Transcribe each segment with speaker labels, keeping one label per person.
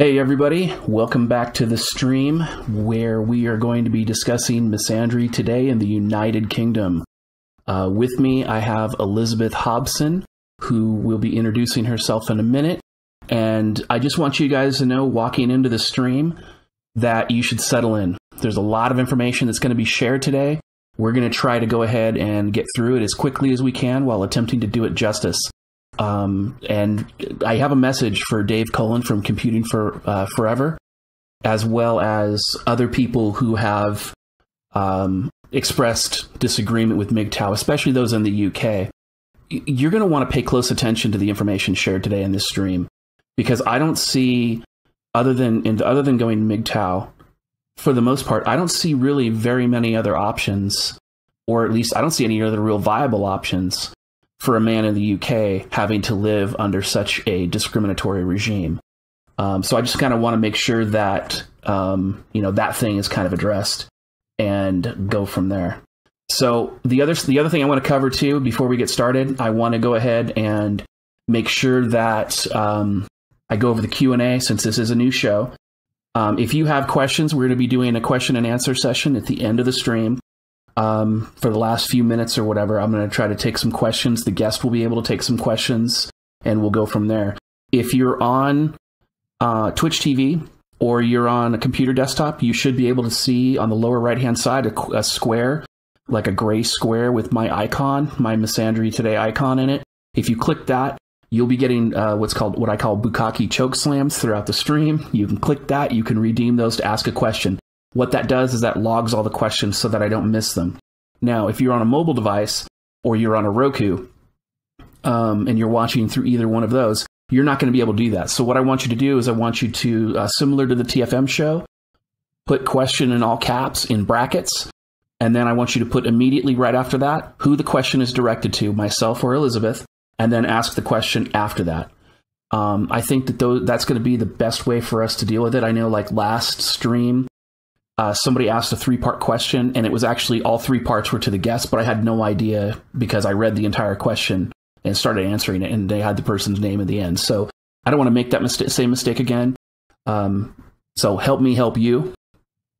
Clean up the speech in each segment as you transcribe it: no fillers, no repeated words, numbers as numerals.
Speaker 1: Hey everybody, welcome back to the stream where we are going to be discussing Misandry today in the United Kingdom. With me I have Elizabeth Hobson, who will be introducing herself in a minute. And I just want you guys to know, walking into the stream, that you should settle in. There's a lot of information that's going to be shared today. We're going to try to go ahead and get through it as quickly as we can while attempting to do it justice. And I have a message for Dave Cullen from Computing for Forever, as well as other people who have expressed disagreement with MGTOW, especially those in the UK. You're going to want to pay close attention to the information shared today in this stream, because I don't see, other than going to MGTOW, for the most part, I don't see really very many other options, or at least I don't see any other real viable options for a man in the UK having to live under such a discriminatory regime. So I just kind of want to make sure that, that thing is kind of addressed and go from there. So the other thing I want to cover too, before we get started, I want to go ahead and make sure that I go over the Q&A, since this is a new show. If you have questions, we're going to be doing a question and answer session at the end of the stream. For the last few minutes or whatever, I'm going to try to take some questions. The guest will be able to take some questions, and we'll go from there. If you're on Twitch TV or you're on a computer desktop, you should be able to see on the lower right-hand side a square, like a gray square with my icon, my Misandry Today icon in it. If you click that, you'll be getting what I call bukkake choke slams throughout the stream. You can click that. You can redeem those to ask a question. What that does is that logs all the questions so that I don't miss them. Now, if you're on a mobile device or you're on a Roku and you're watching through either one of those, you're not going to be able to do that. So what I want you to do is I want you to, similar to the TFM show, put question in all caps in brackets. And then I want you to put immediately right after that who the question is directed to, myself or Elizabeth, and then ask the question after that. I think that that's going to be the best way for us to deal with it. I know, like last stream, somebody asked a 3-part question, and it was actually all 3 parts were to the guest, but I had no idea because I read the entire question and started answering it, and they had the person's name at the end. So I don't want to make that same mistake again. So help me help you,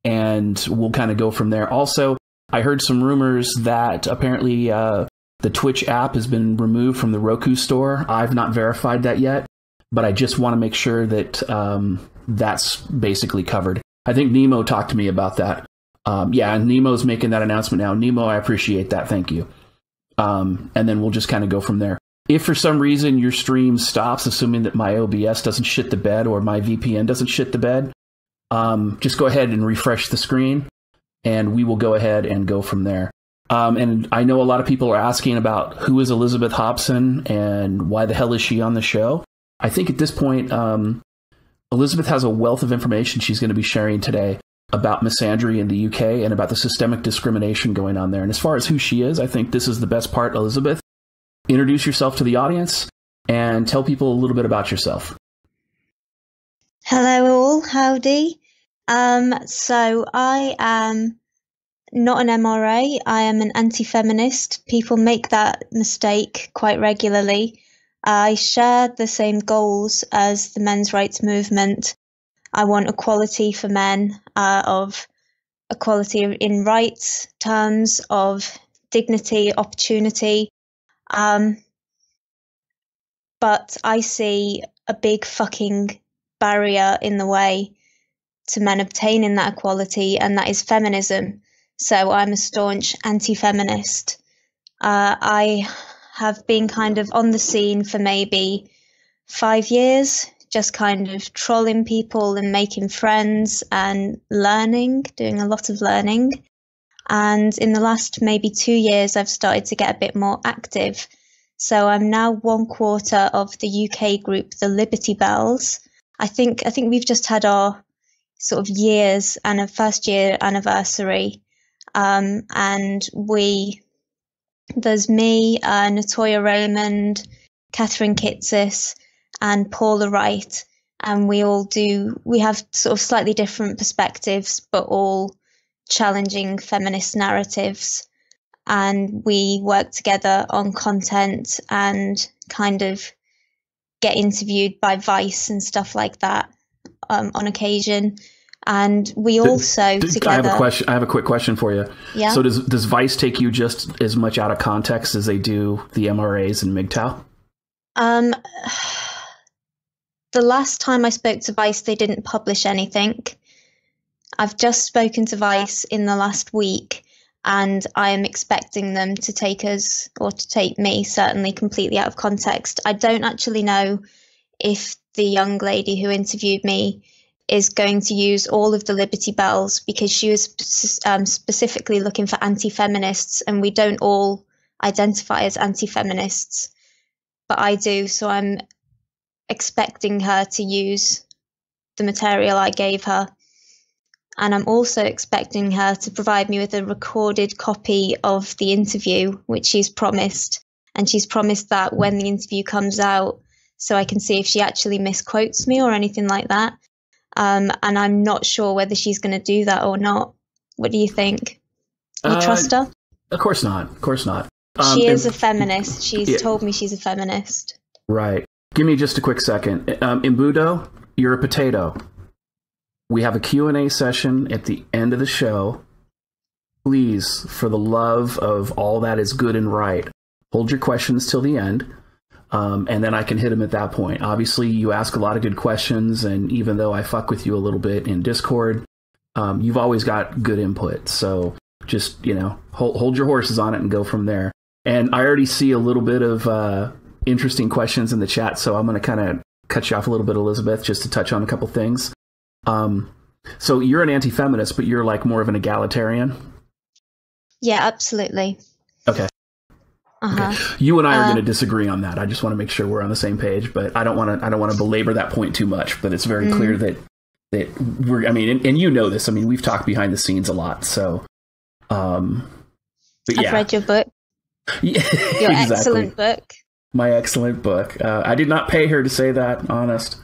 Speaker 1: and we'll kind of go from there. Also, I heard some rumors that apparently the Twitch app has been removed from the Roku store. I've not verified that yet, but I just want to make sure that that's basically covered. I think Nemo talked to me about that. Yeah, Nemo's making that announcement now. Nemo, I appreciate that. Thank you. And then we'll just kind of go from there. If for some reason your stream stops, assuming that my OBS doesn't shit the bed or my VPN doesn't shit the bed, just go ahead and refresh the screen, and we will go ahead and go from there. And I know a lot of people are asking about who is Elizabeth Hobson and why the hell is she on the show. I think at this point, Elizabeth has a wealth of information she's going to be sharing today about Misandry in the UK and about the systemic discrimination going on there. And as far as who she is, I think this is the best part. Elizabeth, introduce yourself to the audience and tell people a little bit about yourself.
Speaker 2: Hello all, howdy. So I am not an MRA, I am an anti-feminist. People make that mistake quite regularly. I share the same goals as the men's rights movement. I want equality for men, of equality in rights terms, of dignity, opportunity. But I see a big fucking barrier in the way to men obtaining that equality, and that is feminism. So I'm a staunch anti-feminist. I have been kind of on the scene for maybe 5 years, just kind of trolling people and making friends and learning, doing a lot of learning. And in the last maybe 2 years, I've started to get a bit more active. So I'm now 1/4 of the UK group, the Liberty Bells. I think we've just had our sort of years and a first year anniversary. And there's me, Natoya Raymond, Catherine Kitsis, and Paula Wright, and we have sort of slightly different perspectives, but all challenging feminist narratives. And we work together on content and kind of get interviewed by Vice and stuff like that on occasion. And we also together.
Speaker 1: I have a quick question for you.
Speaker 2: Yeah.
Speaker 1: So does Vice take you just as much out of context as they do the MRAs and MGTOW?
Speaker 2: The last time I spoke to Vice, they didn't publish anything. I've just spoken to Vice in the last week, and I am expecting them to take us, or to take me, certainly completely out of context. I don't actually know if the young lady who interviewed me is going to use all of the Liberty Bells, because she was specifically looking for anti-feminists, and we don't all identify as anti-feminists, but I do. So I'm expecting her to use the material I gave her. And I'm also expecting her to provide me with a recorded copy of the interview, which she's promised. And she's promised that when the interview comes out, so I can see if she actually misquotes me or anything like that. And I'm not sure whether she's going to do that or not. What do you think? You trust her?
Speaker 1: Of course not. Of course not.
Speaker 2: She is a feminist. She's told me she's a feminist.
Speaker 1: Right. Give me just a quick second. Imbudo, you're a potato. We have a Q&A session at the end of the show. Please, for the love of all that is good and right, hold your questions till the end, and then I can hit them at that point. Obviously, you ask a lot of good questions, and even though I fuck with you a little bit in Discord, you've always got good input. So just, hold your horses on it and go from there. And I already see a little bit of interesting questions in the chat, so I'm going to kind of cut you off a little bit, Elizabeth, just to touch on a couple things. So you're an anti-feminist, but you're like more of an egalitarian? Yeah,
Speaker 2: absolutely.
Speaker 1: Okay. Okay. You and I are going to disagree on that. I just want to make sure we're on the same page, but I don't want to belabor that point too much, but it's very clear that we're, and you know this, we've talked behind the scenes a lot. So, but yeah.
Speaker 2: I've read your book.
Speaker 1: Yeah,
Speaker 2: your
Speaker 1: exactly.
Speaker 2: Excellent book.
Speaker 1: My excellent book. I did not pay her to say that, honest.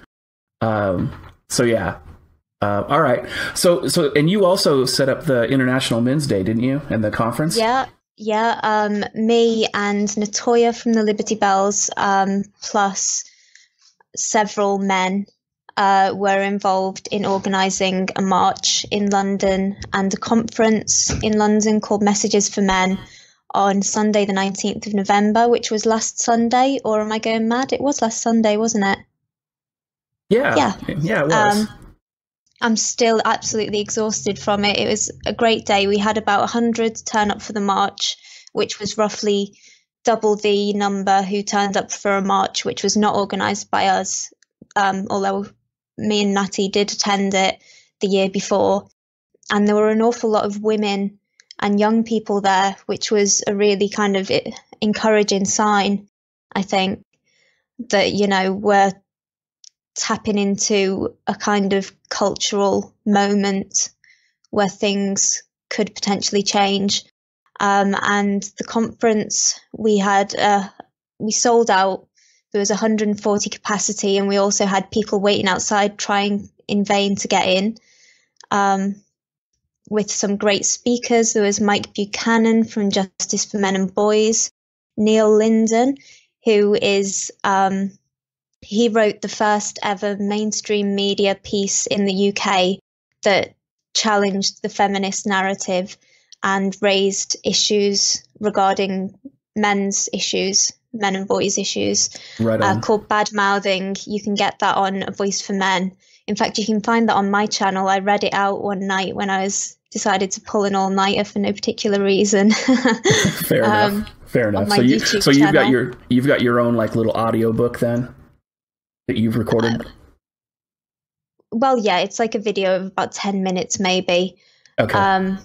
Speaker 1: So yeah. All right. So, and you also set up the International Men's Day, didn't you? And the conference?
Speaker 2: Yeah. Me and Natoya from the Liberty Bells, plus several men, were involved in organising a march in London and a conference in London called Messages for Men on Sunday, the 19th of November, which was last Sunday, or am I going mad? It was last Sunday, wasn't it?
Speaker 1: Yeah, it was.
Speaker 2: I'm still absolutely exhausted from it. It was a great day. We had about 100 turn up for the march, which was roughly double the number who turned up for a march, which was not organised by us, although me and Natty did attend it the year before. And there were an awful lot of women and young people there, which was a really kind of encouraging sign, I think, that, we're tapping into a kind of cultural moment where things could potentially change. And the conference, we sold out. There was 140 capacity, and we also had people waiting outside trying in vain to get in, with some great speakers. There was Mike Buchanan from Justice for Men and Boys, Neil Linden, who is he wrote the first ever mainstream media piece in the UK that challenged the feminist narrative and raised issues regarding men and boys issues,
Speaker 1: right
Speaker 2: called Bad Mouthing. You can get that on A Voice for Men. In fact, you can find that on my channel. I read it out one night when I decided to pull an all-nighter for no particular reason.
Speaker 1: Fair enough. So you've got your own like little audio book then that you've recorded?
Speaker 2: Well, yeah, it's like a video of about 10 minutes maybe.
Speaker 1: Okay.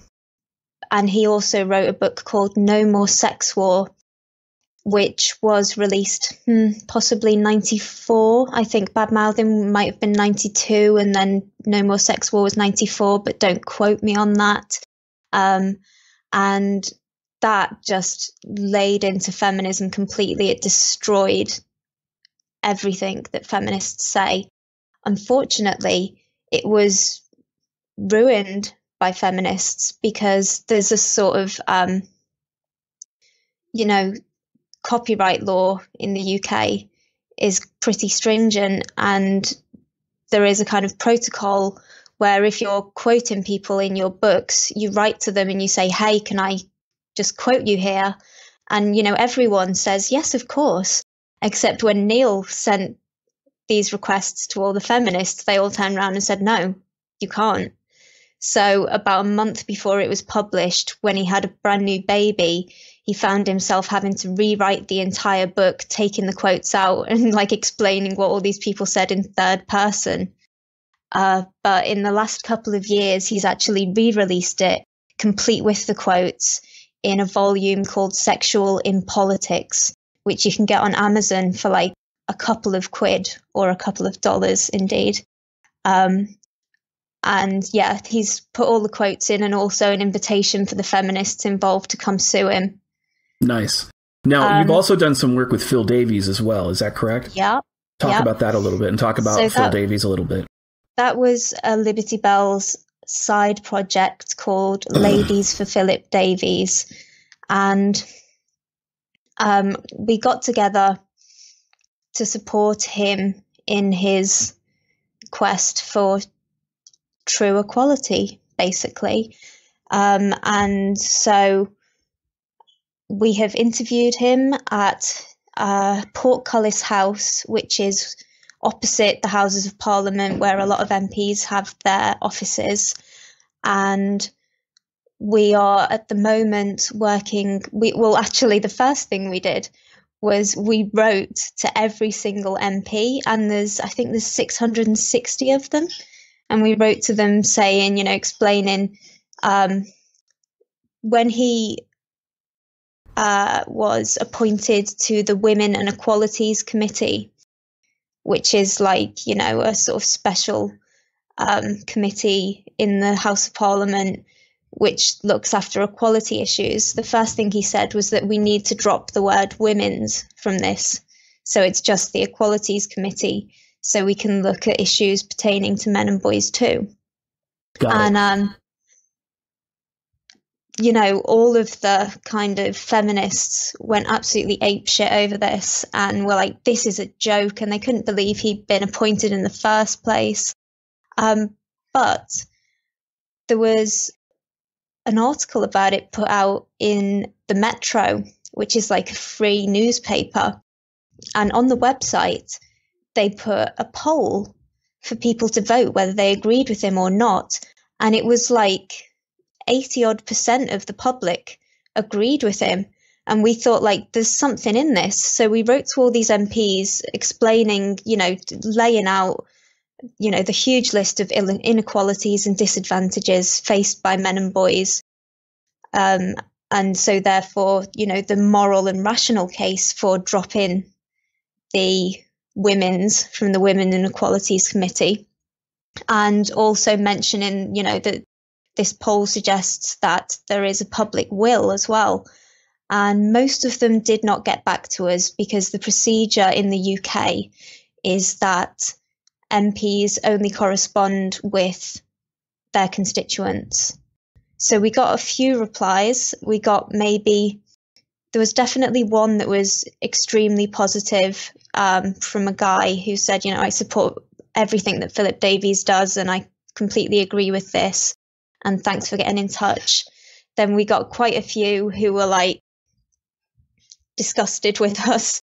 Speaker 2: And he also wrote a book called No More Sex War, which was released possibly 94. I think Bad Mouthing might have been 92, and then No More Sex War was 94, but don't quote me on that. And that just laid into feminism completely. It destroyed everything that feminists say. Unfortunately, it was ruined by feminists because there's a sort of, copyright law in the UK is pretty stringent, and there is a kind of protocol where if you're quoting people in your books, you write to them and you say, hey, can I just quote you here? And, everyone says, yes, of course. Except when Neil sent these requests to all the feminists, they all turned around and said, no, you can't. So about a month before it was published, when he had a brand new baby, he found himself having to rewrite the entire book, taking the quotes out and explaining what all these people said in third person. But in the last couple of years, he's actually re-released it, complete with the quotes, in a volume called Sexual in Politics, which you can get on Amazon for a couple of quid or a couple of dollars indeed. And yeah, he's put all the quotes in and also an invitation for the feminists involved to come sue him.
Speaker 1: Nice. Now, you've also done some work with Phil Davies as well. Is that correct?
Speaker 2: Yeah.
Speaker 1: Talk about that a little bit and talk about Phil Davies a little bit.
Speaker 2: That was a Liberty Bell's side project called Ladies for Philip Davies. And we got together to support him in his quest for true equality, basically. And so we have interviewed him at Portcullis House, which is opposite the Houses of Parliament, where a lot of MPs have their offices. And we are at the moment working. Actually, the first thing we did was we wrote to every single MP, and I think there's 660 of them. And we wrote to them saying, explaining when he was appointed to the Women and Equalities Committee, which is a sort of special committee in the House of Parliament, which looks after equality issues. The first thing he said was that we need to drop the word women's from this. So it's just the Equalities Committee, so we can look at issues pertaining to men and boys too. And, all of the kind of feminists went absolutely apeshit over this and were like, this is a joke. And they couldn't believe he'd been appointed in the first place. But there was an article about it put out in the Metro, which is a free newspaper. And on the website, they put a poll for people to vote whether they agreed with him or not. And it was 80% of the public agreed with him. And we thought there's something in this. So we wrote to all these MPs explaining, laying out, the huge list of inequalities and disadvantages faced by men and boys. And so therefore, the moral and rational case for dropping the women's from the Women and Equalities Committee, and also mentioning, that this poll suggests that there is a public will as well. And most of them did not get back to us because the procedure in the UK is that MPs only correspond with their constituents. So we got a few replies. There was definitely one that was extremely positive, from a guy who said, I support everything that Philip Davies does and I completely agree with this. And thanks for getting in touch. Then we got quite a few who were disgusted with us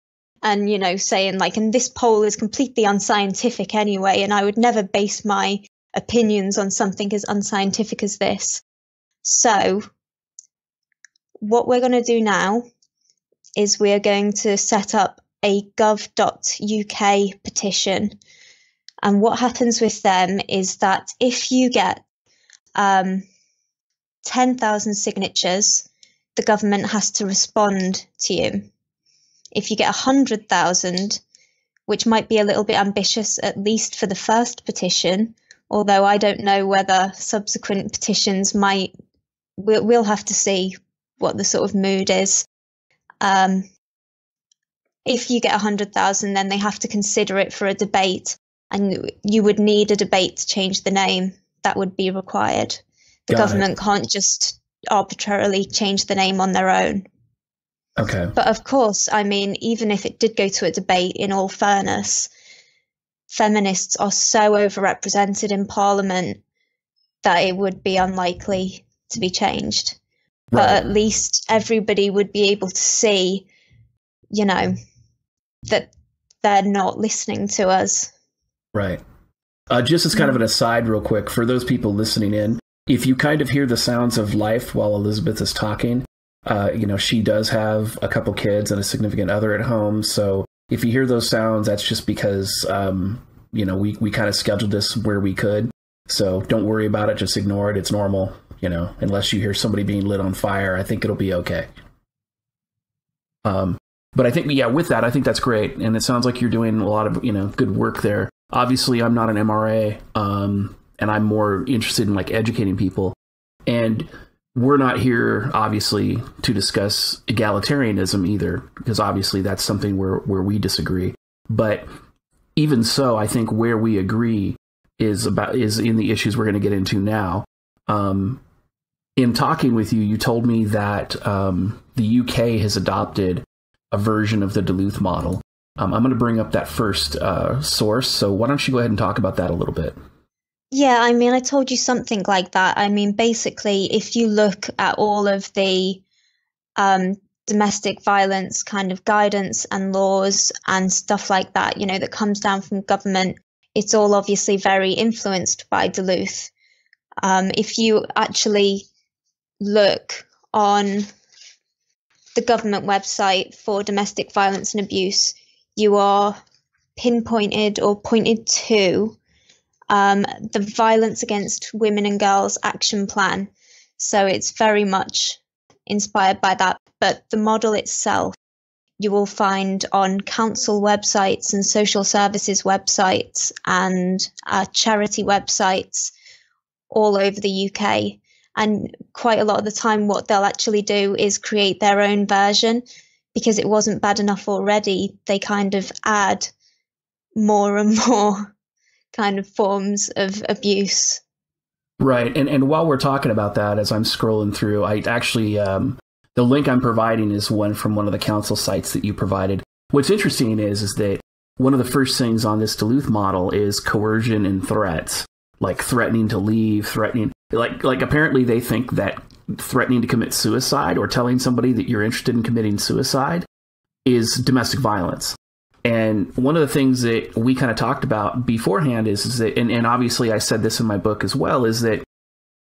Speaker 2: and, saying and this poll is completely unscientific anyway, and I would never base my opinions on something as unscientific as this. So what we're going to do now is we are going to set up a gov.uk petition. And what happens with them is that if you get 10,000 signatures, the government has to respond to you. If you get 100,000, which might be a little bit ambitious, at least for the first petition, although I don't know whether subsequent petitions we'll have to see what the sort of mood is. If you get 100,000, then they have to consider it for a debate, and you would need a debate to change the name. That would be required. The government can't just arbitrarily change the name on their own.
Speaker 1: Okay.
Speaker 2: But of course, even if it did go to a debate, in all fairness, feminists are so overrepresented in Parliament that it would be unlikely to be changed.
Speaker 1: Right.
Speaker 2: But at least everybody would be able to see, you know, that they're not listening to us.
Speaker 1: Right. Just as kind of an aside real quick, for those people listening in, if you kind of hear the sounds of life while Elizabeth is talking, she does have a couple kids and a significant other at home. So if you hear those sounds, that's just because, we kind of scheduled this where we could. So don't worry about it. Just ignore it. It's normal, unless you hear somebody being lit on fire. I think it'll be okay. But I think, with that, I think that's great. And it sounds like you're doing a lot of, good work there. Obviously, I'm not an MRA, and I'm more interested in educating people. And we're not here, obviously, to discuss egalitarianism either, because obviously that's something where we disagree. But even so, I think where we agree is in the issues we're going to get into now. In talking with you, you told me that the UK has adopted a version of the Duluth model. I'm going to bring up that first source. So why don't you go ahead and talk about that a little bit?
Speaker 2: Yeah, I told you something like that. Basically, if you look at all of the domestic violence kind of guidance and laws and stuff like that, that comes down from government, it's all obviously very influenced by Duluth. If you actually look on the government website for domestic violence and abuse, you are pinpointed or pointed to the Violence Against Women and Girls Action Plan. So it's very much inspired by that. But the model itself, you will find on council websites and social services websites and charity websites all over the UK. And quite a lot of the time, what they'll actually do is create their own version, because it wasn't bad enough already. They kind of add more and more kind of forms of abuse.
Speaker 1: Right. And while we're talking about that, as I'm scrolling through, I actually, the link I'm providing is one from one of the council sites that you provided. What's interesting is that one of the first things on this Duluth model is coercion and threats, like threatening to leave, like apparently they think that threatening to commit suicide or telling somebody that you're interested in committing suicide is domestic violence. And one of the things that we kind of talked about beforehand is that, and obviously I said this in my book as well, is that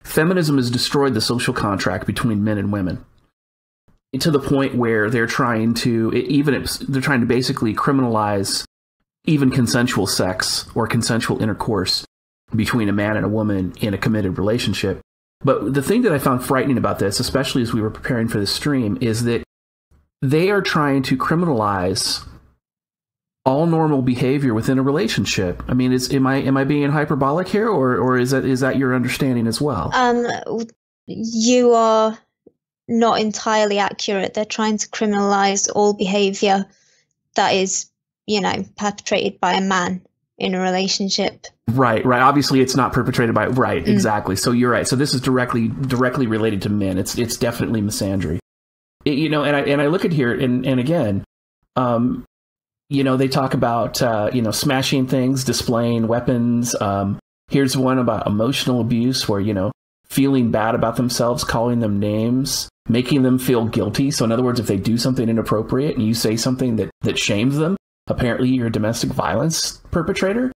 Speaker 1: feminism has destroyed the social contract between men and women to the point where they're trying to basically criminalize even consensual sex or consensual intercourse between a man and a woman in a committed relationship. But the thing that I found frightening about this, especially as we were preparing for this stream, is that they are trying to criminalize all normal behavior within a relationship. Am I being hyperbolic here, or is that your understanding as well?
Speaker 2: You are not entirely accurate. They're trying to criminalize all behavior that is, perpetrated by a man in a relationship. Right.
Speaker 1: Obviously, it's not perpetrated by exactly. So you're right. So this is directly related to men. It's definitely misandry. And I look at here, and again, they talk about smashing things, displaying weapons. Here's one about emotional abuse, where feeling bad about themselves, calling them names, making them feel guilty. So in other words, if they do something inappropriate and you say something that shames them, apparently you're a domestic violence perpetrator.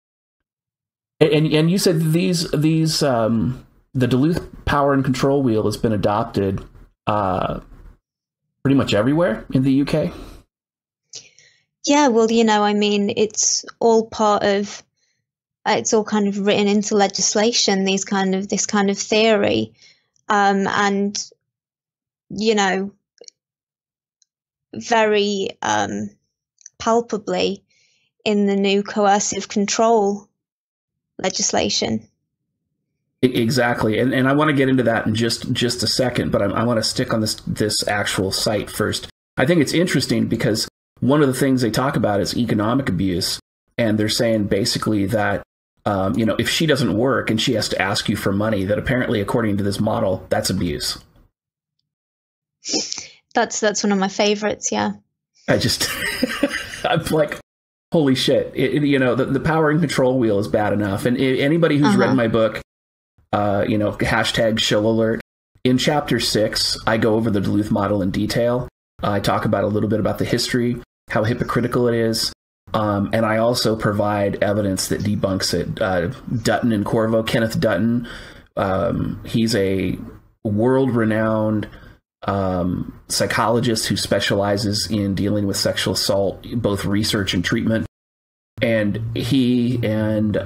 Speaker 1: And you said the Duluth power and control wheel has been adopted pretty much everywhere in the UK.
Speaker 2: Yeah, well, it's all part of, it's all kind of written into legislation, this kind of theory. And, very palpably in the new coercive control legislation.
Speaker 1: Exactly. And I want to get into that in just a second, but I want to stick on this actual site first. I think it's interesting because one of the things they talk about is economic abuse. And they're saying basically that, if she doesn't work and she has to ask you for money, that apparently, according to this model, that's abuse.
Speaker 2: That's one of my favorites. Yeah.
Speaker 1: I'm like, holy shit. The power and control wheel is bad enough. And anybody who's read my book, hashtag shill alert. In chapter 6, I go over the Duluth model in detail. I talk about a little bit about the history, how hypocritical it is. And I also provide evidence that debunks it. Dutton and Corvo, Kenneth Dutton, he's a world-renowned psychologist who specializes in dealing with sexual assault, both research and treatment. And he and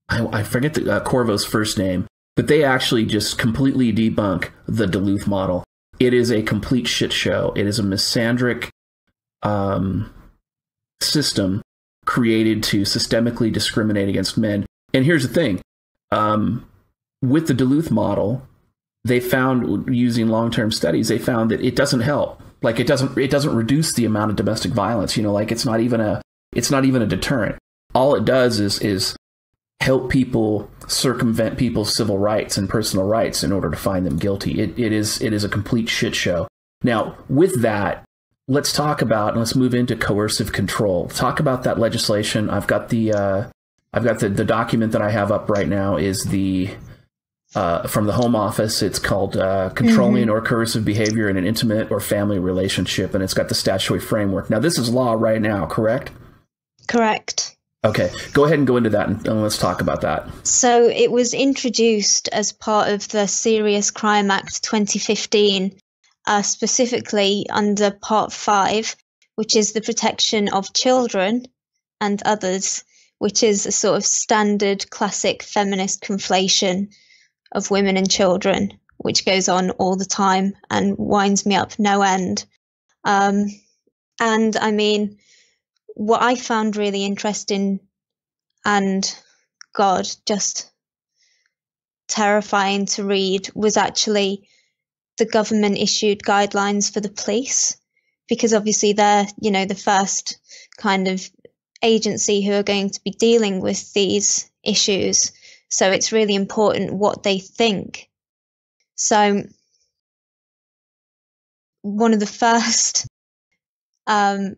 Speaker 1: I forget Corvo's first name, but they actually just completely debunk the Duluth model. It is a complete shit show. It is a misandric system created to systemically discriminate against men. And here's the thing. With the Duluth model, they found, using long-term studies, they found that it doesn't help. Like it doesn't reduce the amount of domestic violence. It's not even a deterrent. All it does is help people circumvent people's civil rights and personal rights in order to find them guilty. It is a complete shit show. Now, with that, let's move into coercive control. Talk about that legislation. I've got the document that I have up right now is the from the Home Office. It's called Controlling or Coercive Behavior in an Intimate or Family Relationship, and it's got the statutory framework. Now, this is law right now, correct?
Speaker 2: Correct.
Speaker 1: Okay, go ahead and go into that, and let's talk about that.
Speaker 2: So it was introduced as part of the Serious Crime Act 2015, specifically under Part 5, which is the protection of children and others, which is a sort of standard classic feminist conflation of women and children, which goes on all the time and winds me up no end. And I mean, what I found really interesting and, God, just terrifying to read was actually the government issued guidelines for the police, because obviously they're, the first kind of agency who are going to be dealing with these issues. So it's really important what they think. So one of the first one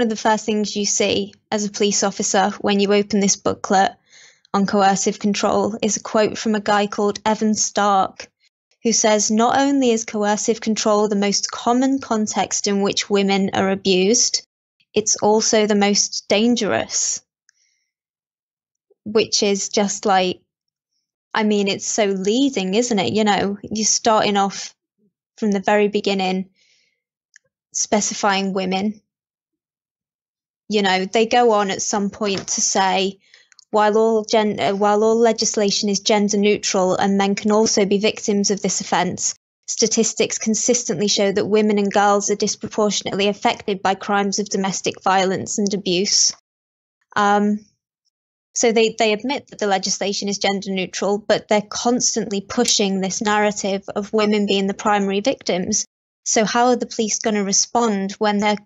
Speaker 2: of the first things you see as a police officer when you open this booklet on coercive control is a quote from a guy called Evan Stark, who says, "Not only is coercive control the most common context in which women are abused, it's also the most dangerous." Which is just like, I mean, it's so leading, isn't it? You're starting off from the very beginning specifying women. They go on at some point to say, while all legislation is gender neutral and men can also be victims of this offence, statistics consistently show that women and girls are disproportionately affected by crimes of domestic violence and abuse. So they admit that the legislation is gender neutral, but they're constantly pushing this narrative of women being the primary victims. So how are the police going to respond when they're,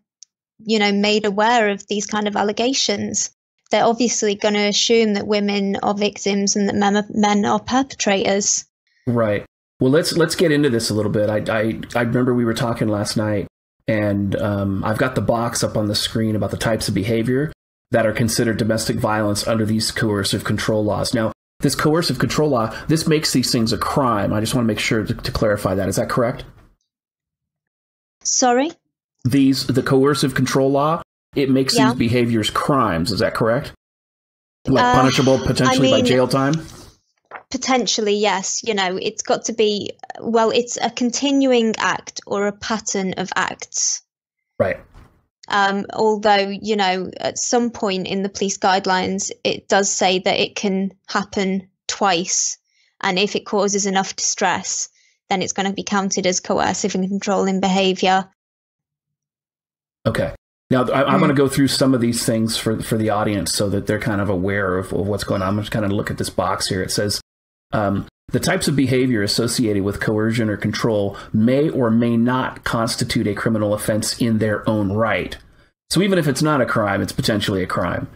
Speaker 2: made aware of these kind of allegations? They're obviously going to assume that women are victims and that men are perpetrators. Right.
Speaker 1: Well, let's get into this a little bit. I remember we were talking last night, and I've got the box up on the screen about the types of behavior that are considered domestic violence under these coercive control laws. Now, this coercive control law, this makes these things a crime. I just want to make sure to clarify that. Is that correct?
Speaker 2: Sorry?
Speaker 1: The coercive control law, it makes these behaviors crimes. Is that correct? Like punishable potentially by jail time?
Speaker 2: Potentially, yes. It's got to be, it's a continuing act or a pattern of acts.
Speaker 1: Right.
Speaker 2: Although, at some point in the police guidelines, it does say that it can happen twice. And if it causes enough distress, then it's going to be counted as coercive and controlling behavior.
Speaker 1: Okay. Now, I'm going to go through some of these things for the audience so that they're kind of aware of what's going on. I'm just kind of look at this box here. It says, the types of behavior associated with coercion or control may or may not constitute a criminal offense in their own right. So even if it's not a crime, it's potentially a crime.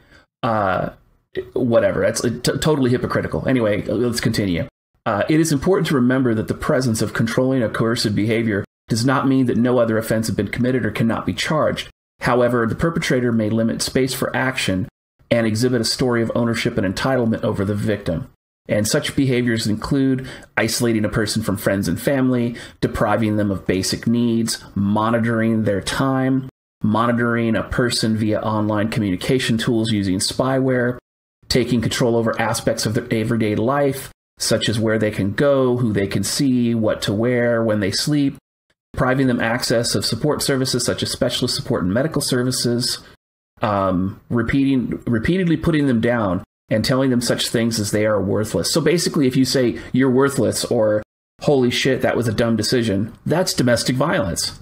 Speaker 1: Whatever. It's totally hypocritical. Anyway, let's continue. It is important to remember that the presence of controlling or coercive behavior does not mean that no other offense has been committed or cannot be charged. However, the perpetrator may limit space for action and exhibit a story of ownership and entitlement over the victim. And such behaviors include isolating a person from friends and family, depriving them of basic needs, monitoring their time, monitoring a person via online communication tools using spyware, taking control over aspects of their everyday life, such as where they can go, who they can see, what to wear when they sleep, depriving them access of support services such as specialist support and medical services, repeatedly putting them down and telling them such things as they are worthless. So basically, if you say you're worthless or holy shit, that was a dumb decision, that's domestic violence.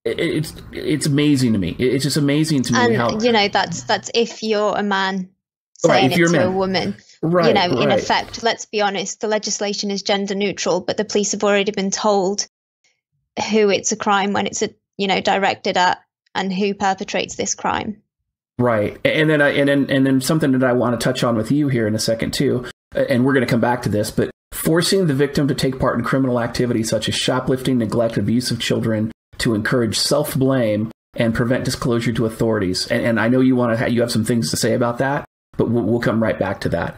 Speaker 1: It's amazing to me. It's just amazing to me
Speaker 2: and,
Speaker 1: how,
Speaker 2: you know, that's if you're a man saying it to a woman.
Speaker 1: Right,
Speaker 2: you know, in
Speaker 1: right.
Speaker 2: effect, let's be honest, the legislation is gender neutral, but the police have already been told who it's a crime when it's directed at and who perpetrates this crime.
Speaker 1: Right. And then something that I want to touch on with you here in a second too, and we're going to come back to this, but forcing the victim to take part in criminal activities such as shoplifting, neglect, abuse of children to encourage self-blame and prevent disclosure to authorities. And I know you have some things to say about that, but we'll come right back to that.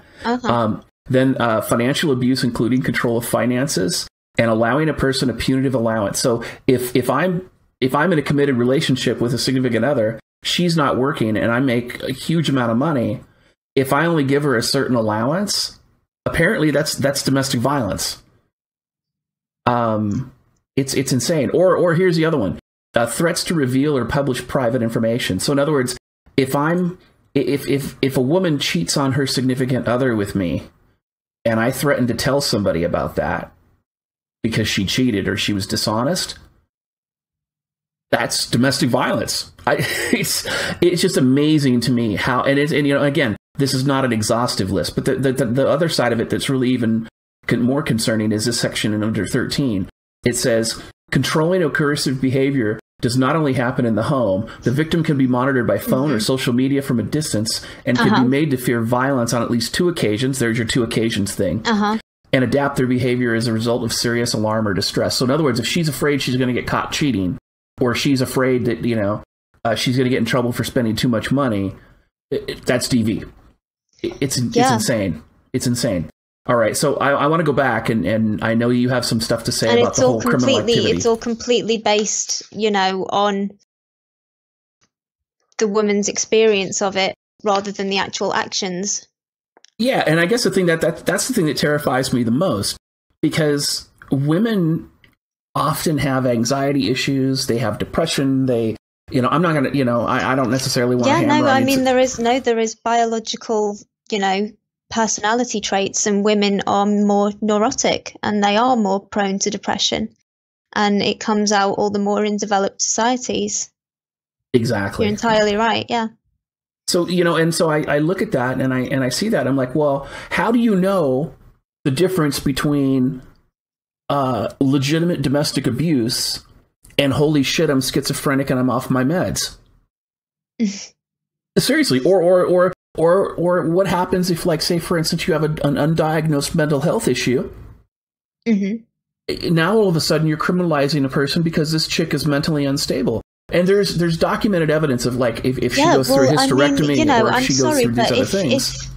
Speaker 1: Then financial abuse, including control of finances and allowing a person a punitive allowance. So if I'm in a committed relationship with a significant other, she's not working and I make a huge amount of money, if I only give her a certain allowance, apparently that's domestic violence. It's insane. Or here's the other one. Threats to reveal or publish private information. So in other words, if a woman cheats on her significant other with me and I threaten to tell somebody about that because she cheated or she was dishonest, that's domestic violence. It's just amazing to me how, and again, this is not an exhaustive list, but the other side of it that's really even more concerning is this section in under 13. It says, controlling or coercive behavior does not only happen in the home, the victim can be monitored by phone or social media from a distance and can be made to fear violence on at least 2 occasions. There's your 2 occasions thing. And adapt their behavior as a result of serious alarm or distress. So in other words, if she's afraid she's going to get caught cheating, or she's afraid that, she's going to get in trouble for spending too much money, that's DV. It's insane. It's insane. All right, so I want to go back, and I know you have some stuff to say about the whole criminal activity.
Speaker 2: It's all completely based, on the woman's experience of it rather than the actual actions.
Speaker 1: Yeah, and I guess the thing that's the thing that terrifies me the most, because women often have anxiety issues, they have depression, I'm not going to, I don't necessarily want to hammer
Speaker 2: there is biological, personality traits, and women are more neurotic and they are more prone to depression, and it comes out all the more in developed societies.
Speaker 1: Exactly.
Speaker 2: You're entirely right. Yeah.
Speaker 1: So, and so I look at that and I see that I'm like, well, how do you know the difference between legitimate domestic abuse and holy shit, I'm schizophrenic and I'm off my meds? Seriously. Or what happens if, like, say, for instance, you have an undiagnosed mental health issue. Now all of a sudden you're criminalizing a person because this chick is mentally unstable. And there's documented evidence of, like, if she goes through a hysterectomy or if she goes through these other things.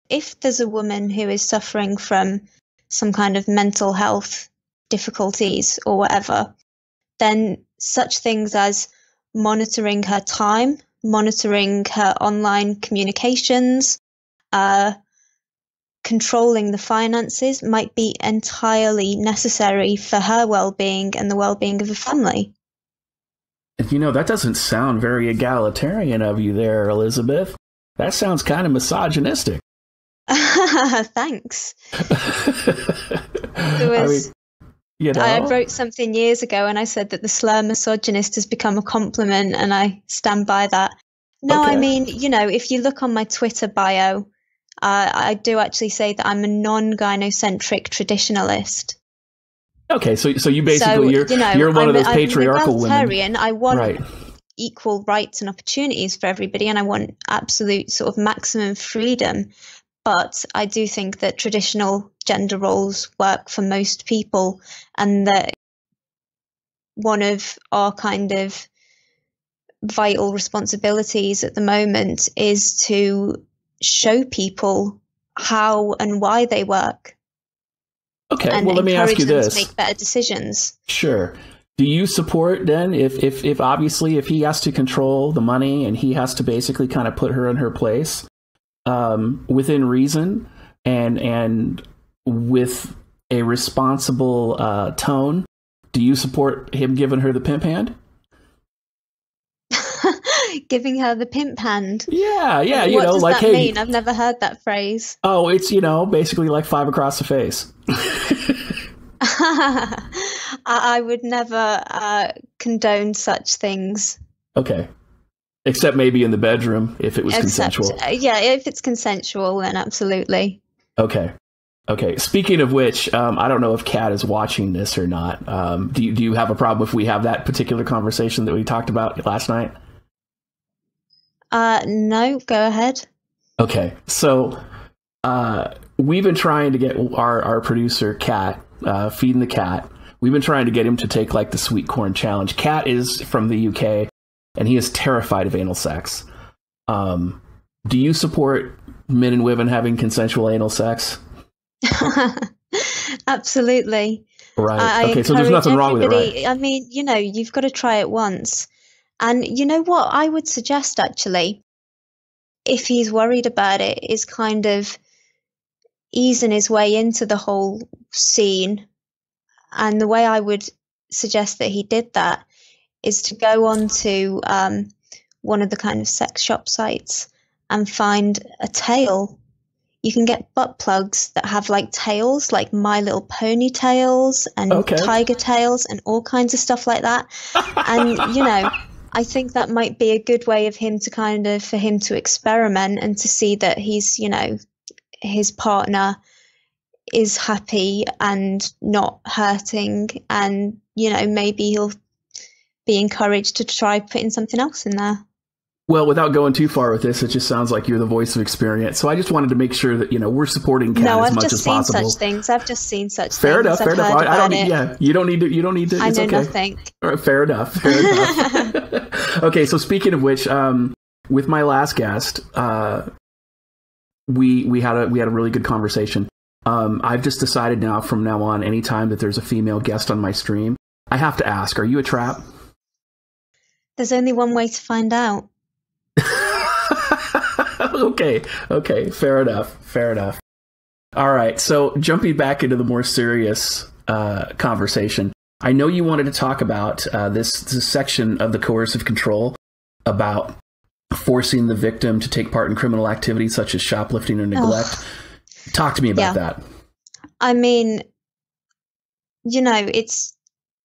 Speaker 2: If there's a woman who is suffering from some kind of mental health difficulties or whatever, then such things as monitoring her time, monitoring her online communications, controlling the finances might be entirely necessary for her well-being and the well-being of the family.
Speaker 1: That doesn't sound very egalitarian of you there, Elizabeth. That sounds kind of misogynistic.
Speaker 2: Thanks. I wrote something years ago and I said that the slur misogynist has become a compliment, and I stand by that. No, okay. I mean, if you look on my Twitter bio, I do actually say that I'm a non-gynocentric traditionalist.
Speaker 1: Okay, so you basically, you're one of those patriarchal women.
Speaker 2: I want equal rights and opportunities for everybody, and I want absolute sort of maximum freedom. But I do think that traditional gender roles work for most people, and that one of our kind of vital responsibilities at the moment is to show people how and why they work.
Speaker 1: Okay,
Speaker 2: and
Speaker 1: well, let me ask you
Speaker 2: encourage them
Speaker 1: this.
Speaker 2: to make better decisions.
Speaker 1: Sure. Do you support then if obviously if he has to control the money and he has to basically kind of put her in her place within reason and with a responsible tone, do you support him giving her the pimp hand?
Speaker 2: Giving her the pimp hand.
Speaker 1: Yeah,
Speaker 2: What does
Speaker 1: like,
Speaker 2: that
Speaker 1: hey,
Speaker 2: mean? I've never heard that phrase.
Speaker 1: Oh, it's, basically like 5 across the face.
Speaker 2: I would never condone such things.
Speaker 1: Okay. Except maybe in the bedroom if it was consensual.
Speaker 2: Yeah, if it's consensual, then absolutely.
Speaker 1: Okay. Speaking of which, I don't know if Kat is watching this or not. Do you have a problem if we have that particular conversation that we talked about last night?
Speaker 2: No, go ahead.
Speaker 1: Okay. So we've been trying to get our producer, Kat, Feeding the Cat. We've been trying to get him to take like the sweet corn challenge. Kat is from the UK and he is terrified of anal sex. Do you support men and women having consensual anal sex?
Speaker 2: Absolutely.
Speaker 1: Right. Okay, so there's nothing wrong with it, right?
Speaker 2: I mean, you've got to try it once. And you know what I would suggest, actually, if he's worried about it, is kind of easing his way into the whole scene. And the way I would suggest that he did that is to go on to one of the kind of sex shop sites and find a tail. You can get butt plugs that have like tails, like My Little Pony tails and tiger tails and all kinds of stuff like that. And, I think that might be a good way of him to for him to experiment and to see that he's, his partner is happy and not hurting. And, maybe he'll be encouraged to try putting something else in there.
Speaker 1: Well, without going too far with this, it just sounds like you're the voice of experience. So I just wanted to make sure that, we're supporting Kat as much as possible.
Speaker 2: I've just seen such things.
Speaker 1: Fair enough. I don't need, you don't need to.
Speaker 2: I know
Speaker 1: okay.
Speaker 2: nothing.
Speaker 1: All right, fair enough. Okay. So speaking of which, with my last guest, we had a really good conversation. I've just decided now from now on, anytime that there's a female guest on my stream, I have to ask, are you a trap?
Speaker 2: There's only one way to find out.
Speaker 1: Okay. Fair enough. All right. So jumping back into the more serious conversation, I know you wanted to talk about this section of the coercive control about forcing the victim to take part in criminal activities such as shoplifting or neglect. Talk to me about that.
Speaker 2: I mean, it's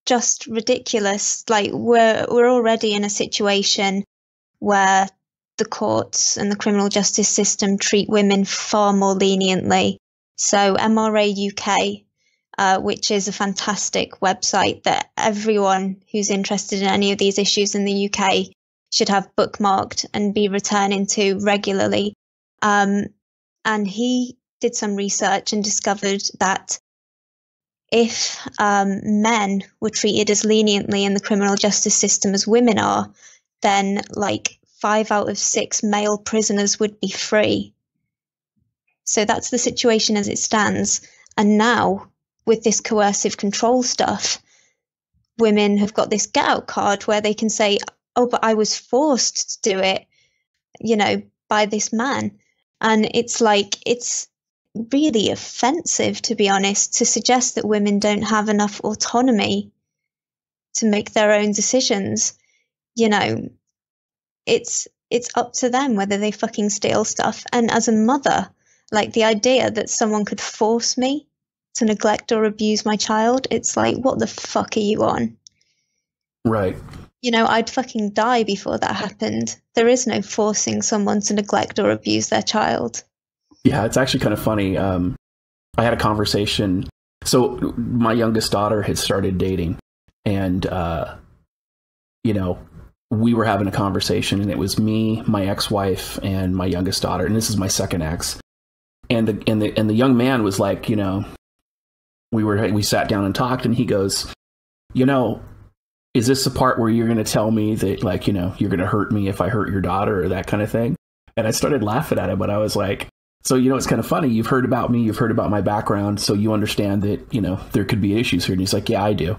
Speaker 2: just ridiculous. Like we're already in a situation where the courts and the criminal justice system treat women far more leniently. So MRA UK, which is a fantastic website that everyone who's interested in any of these issues in the UK should have bookmarked and be returning to regularly. And he did some research and discovered that if men were treated as leniently in the criminal justice system as women are, then like 5 out of 6 male prisoners would be free. So that's the situation as it stands. And now, with this coercive control stuff, women have got this get out card where they can say, oh, but I was forced to do it, by this man. And it's like, it's really offensive, to be honest, to suggest that women don't have enough autonomy to make their own decisions. It's up to them whether they fucking steal stuff. And as a mother, like the idea that someone could force me to neglect or abuse my child, it's like, what the fuck are you on?
Speaker 1: Right.
Speaker 2: I'd fucking die before that happened. There is no forcing someone to neglect or abuse their child.
Speaker 1: Yeah, it's actually kind of funny. I had a conversation. So my youngest daughter had started dating and, we were having a conversation and it was me, my ex-wife and my youngest daughter. And this is my second ex. And the young man was like, we sat down and talked and he goes, is this the part where you're going to tell me that, like, you know, you're going to hurt me if I hurt your daughter or that kind of thing? And I started laughing at him, but I was like, so, you know, it's kind of funny. You've heard about me. You've heard about my background. So you understand that, you know, there could be issues here. And he's like, yeah, I do.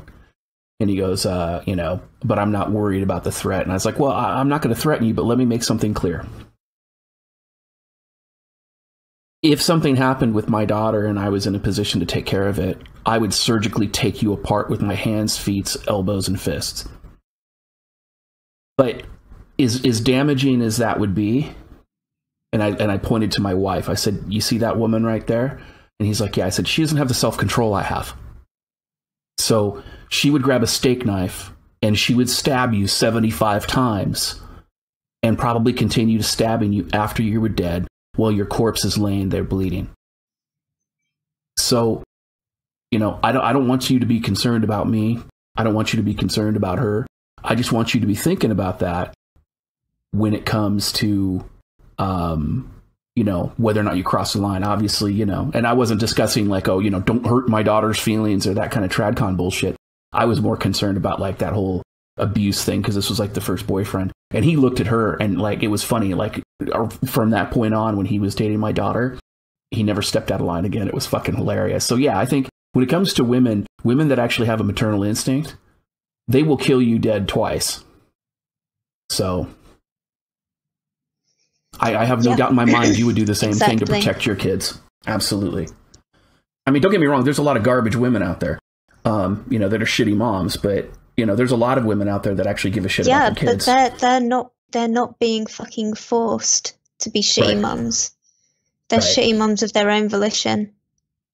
Speaker 1: And he goes, you know, but I'm not worried about the threat. And I was like, well, I'm not going to threaten you, but let me make something clear. If something happened with my daughter and I was in a position to take care of it, I would surgically take you apart with my hands, feet, elbows, and fists. But as damaging as that would be, and I pointed to my wife. I said, you see that woman right there? And he's like, yeah. I said, she doesn't have the self-control I have. So she would grab a steak knife and she would stab you 75 times and probably continue stabbing you after you were dead while your corpse is laying there bleeding. So, you know, I don't want you to be concerned about me. I don't want you to be concerned about her. I just want you to be thinking about that when it comes to, you know, whether or not you cross the line, obviously, you know. And I wasn't discussing like, oh, you know, don't hurt my daughter's feelings or that kind of tradcon bullshit. I was more concerned about like that whole abuse thing, because this was like the first boyfriend. And he looked at her and like, it was funny, like from that point on when he was dating my daughter, he never stepped out of line again. It was fucking hilarious. So yeah, I think when it comes to women that actually have a maternal instinct, they will kill you dead twice. So I have no doubt in my mind you would do the same thing to protect your kids. Absolutely. I mean, don't get me wrong. There's a lot of garbage women out there, you know, that are shitty moms. But, you know, there's a lot of women out there that actually give a shit about their kids.
Speaker 2: Yeah, but they're not being fucking forced to be shitty mums. They're shitty mums of their own volition.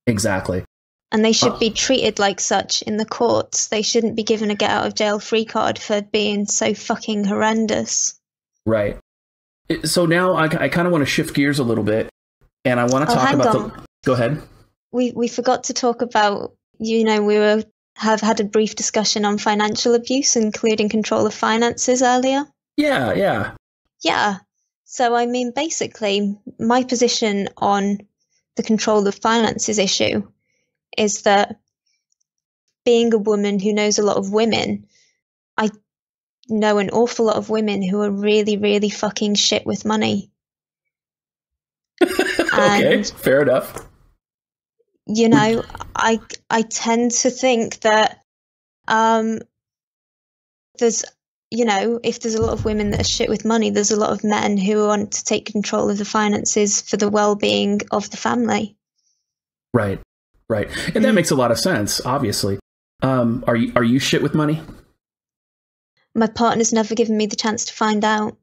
Speaker 1: Exactly.
Speaker 2: And they should be treated like such in the courts. They shouldn't be given a get out of jail free card for being so fucking horrendous.
Speaker 1: Right. So now I kind of want to shift gears a little bit, and I want to talk about Go ahead.
Speaker 2: We forgot to talk about, you know, we have had a brief discussion on financial abuse, including control of finances earlier.
Speaker 1: Yeah.
Speaker 2: So, I mean, basically, my position on the control of finances issue is that being a woman who knows a lot of women, I know an awful lot of women who are really, really fucking shit with money.
Speaker 1: Okay, fair enough.
Speaker 2: You know, I tend to think that there's, you know, if there's a lot of women that are shit with money, there's a lot of men who want to take control of the finances for the well-being of the family.
Speaker 1: Right. And that makes a lot of sense, obviously. Are you shit with money?
Speaker 2: My partner's never given me the chance to find out.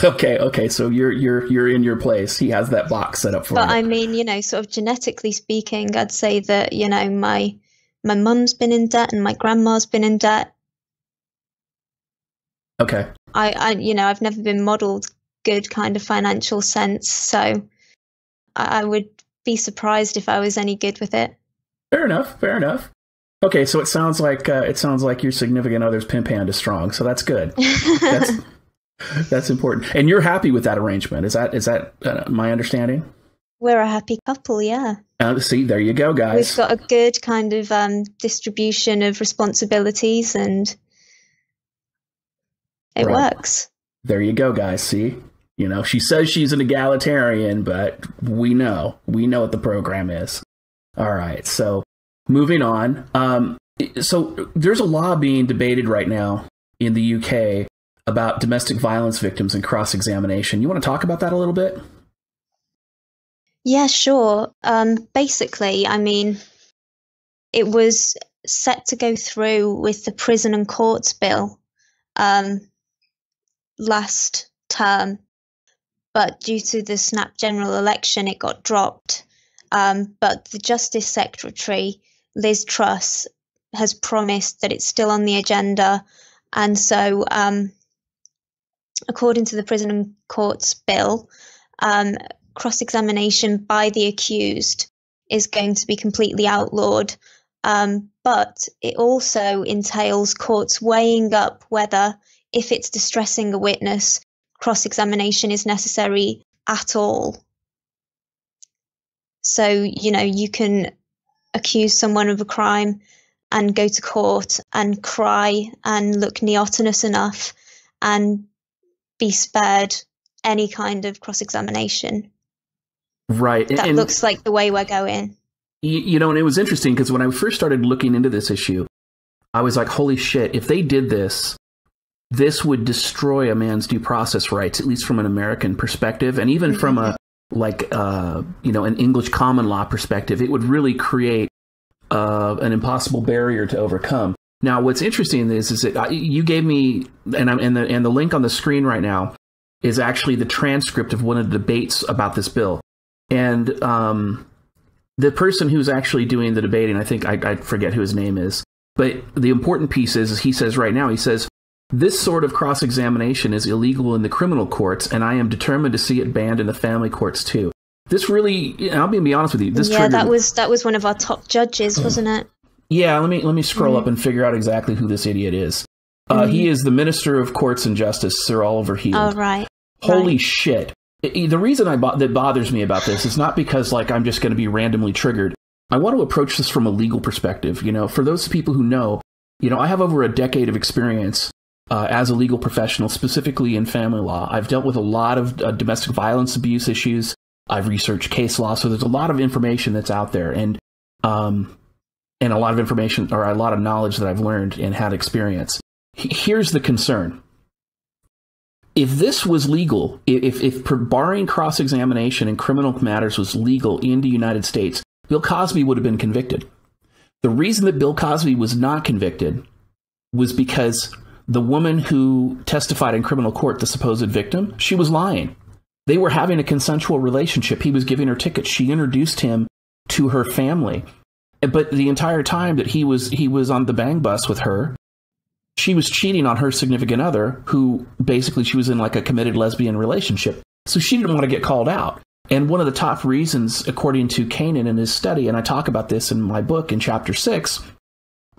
Speaker 1: Okay. So you're in your place. He has that box set up for you.
Speaker 2: But I mean, you know, sort of genetically speaking, I'd say that, you know, my mum's been in debt and my grandma's been in debt.
Speaker 1: Okay.
Speaker 2: You know, I've never been modeled good kind of financial sense, so I would be surprised if I was any good with it.
Speaker 1: Fair enough. Okay, so it sounds like your significant other's pimp hand is strong, so that's good. That's important. And you're happy with that arrangement? Is that my understanding?
Speaker 2: We're a happy couple, yeah.
Speaker 1: See, there you go, guys.
Speaker 2: We've got a good kind of distribution of responsibilities, and it works. There
Speaker 1: you go, guys. See, you know, she says she's an egalitarian, but we know what the program is. All right, so moving on. So there's a law being debated right now in the UK about domestic violence victims and cross-examination. You want to talk about that a little bit?
Speaker 2: Yeah, sure. Basically, I mean, it was set to go through with the Prison and Courts Bill last term, but due to the snap general election, it got dropped. But the Justice Secretary, Liz Truss, has promised that it's still on the agenda. And so, according to the Prison and Courts Bill, cross-examination by the accused is going to be completely outlawed. But it also entails courts weighing up whether, if it's distressing a witness, cross-examination is necessary at all. So, you know, you can accuse someone of a crime and go to court and cry and look neotenous enough and be spared any kind of cross-examination.
Speaker 1: Right.
Speaker 2: That
Speaker 1: and
Speaker 2: looks like the way we're going.
Speaker 1: You know, and it was interesting because when I first started looking into this issue, I was like, holy shit, if they did this, this would destroy a man's due process rights, at least from an American perspective. And even from a, like, you know, an English common law perspective, it would really create an impossible barrier to overcome. Now, what's interesting is that you gave me, and the link on the screen right now is actually the transcript of one of the debates about this bill. And the person who's actually doing the debating, I think I forget who his name is, but the important piece is he says right now, he says, this sort of cross-examination is illegal in the criminal courts, and I am determined to see it banned in the family courts too. This really, I'll be honest with you, this triggered...
Speaker 2: that was one of our top judges, wasn't it?
Speaker 1: Yeah, let me scroll up and figure out exactly who this idiot is. He is the Minister of Courts and Justice, Sir Oliver Heald.
Speaker 2: Oh, right.
Speaker 1: Holy shit. The reason that bothers me about this is not because, like, I'm just going to be randomly triggered. I want to approach this from a legal perspective. You know, for those people who know, you know, I have over a decade of experience as a legal professional, specifically in family law. I've dealt with a lot of domestic violence abuse issues. I've researched case law, so there's a lot of information that's out there, and a lot of information, or a lot of knowledge that I've learned and had experience. Here's the concern. If this was legal, if barring cross-examination in criminal matters was legal in the United States, Bill Cosby would have been convicted. The reason that Bill Cosby was not convicted was because the woman who testified in criminal court, the supposed victim, she was lying. They were having a consensual relationship. He was giving her tickets. She introduced him to her family. But the entire time that he was on the bang bus with her, she was cheating on her significant other, who basically she was in like a committed lesbian relationship. So she didn't want to get called out. And one of the top reasons, according to Kanan in his study, and I talk about this in my book in chapter 6,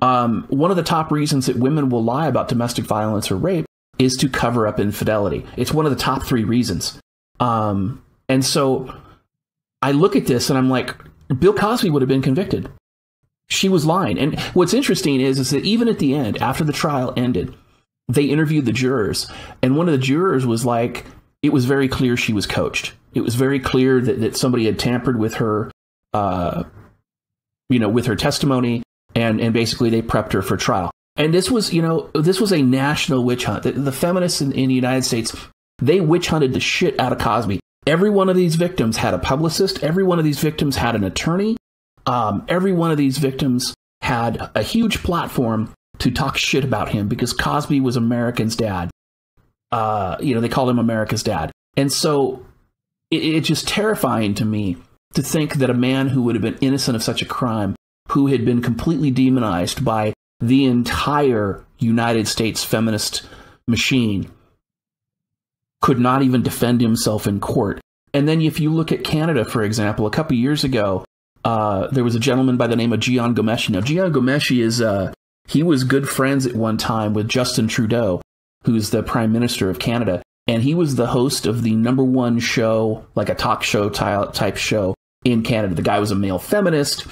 Speaker 1: one of the top reasons that women will lie about domestic violence or rape is to cover up infidelity. It's one of the top 3 reasons. And so I look at this and I'm like, Bill Cosby would have been convicted. She was lying. And what's interesting is that even at the end, after the trial ended, they interviewed the jurors. And one of the jurors was like, it was very clear she was coached. It was very clear that somebody had tampered with her, you know, with her testimony. And basically they prepped her for trial. And this was, you know, this was a national witch hunt. The feminists in the United States, they witch hunted the shit out of Cosby. Every one of these victims had a publicist. Every one of these victims had an attorney. Every one of these victims had a huge platform to talk shit about him because Cosby was America's dad. You know, they called him America's dad. And so it's just terrifying to me to think that a man who would have been innocent of such a crime, who had been completely demonized by the entire United States feminist machine, could not even defend himself in court. And then if you look at Canada, for example, a couple years ago, there was a gentleman by the name of Jian Ghomeshi. Now, Jian Ghomeshi is, he was good friends at one time with Justin Trudeau, who's the Prime Minister of Canada. And he was the host of the #1 show, like a talk show type show in Canada. The guy was a male feminist.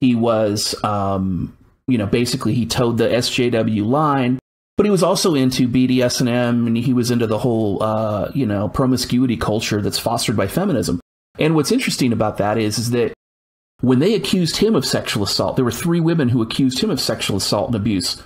Speaker 1: He was, you know, basically he towed the SJW line, but he was also into BDSM, and he was into the whole, you know, promiscuity culture that's fostered by feminism. And what's interesting about that is that when they accused him of sexual assault, there were 3 women who accused him of sexual assault and abuse.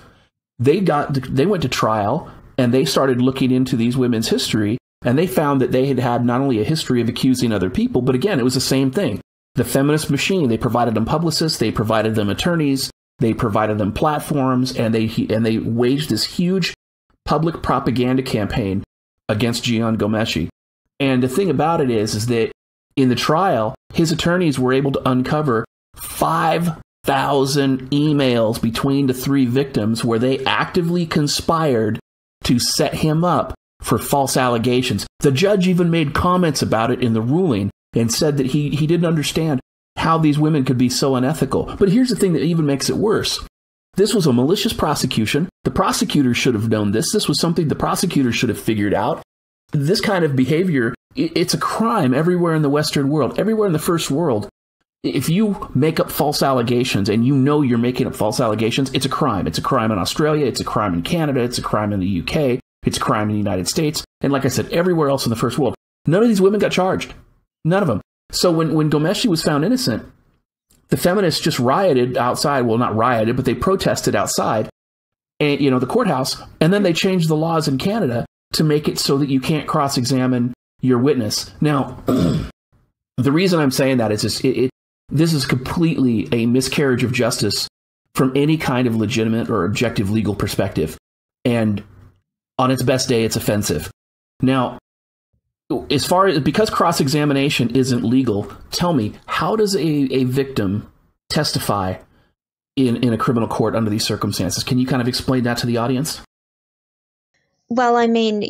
Speaker 1: They went to trial, and they started looking into these women's history, and they found that they had not only a history of accusing other people, but again, it was the same thing. The feminist machine, they provided them publicists, they provided them attorneys, they provided them platforms, and they waged this huge public propaganda campaign against Jian Ghomeshi. And the thing about it is that in the trial, his attorneys were able to uncover 5,000 emails between the 3 victims where they actively conspired to set him up for false allegations. The judge even made comments about it in the ruling and said that he didn't understand how these women could be so unethical. But here's the thing that even makes it worse. This was a malicious prosecution. The prosecutors should have known this. This was something the prosecutors should have figured out. This kind of behavior, it's a crime everywhere in the Western world, everywhere in the first world. if you make up false allegations and you know you're making up false allegations, it's a crime. It's a crime in Australia. It's a crime in Canada. It's a crime in the UK. It's a crime in the United States. And like I said, everywhere else in the first world. None of these women got charged. None of them. So when Ghomeshi was found innocent, the feminists just rioted outside. Well, not rioted, but they protested outside, and, the courthouse. And then they changed the laws in Canada to make it so that you can't cross-examine your witness. Now, the reason I'm saying that is this is completely a miscarriage of justice from any kind of legitimate or objective legal perspective. And on its best day, it's offensive. Now, because cross-examination isn't legal, tell me, how does a victim testify in a criminal court under these circumstances? Can you kind of explain that to the audience?
Speaker 2: Well, I mean,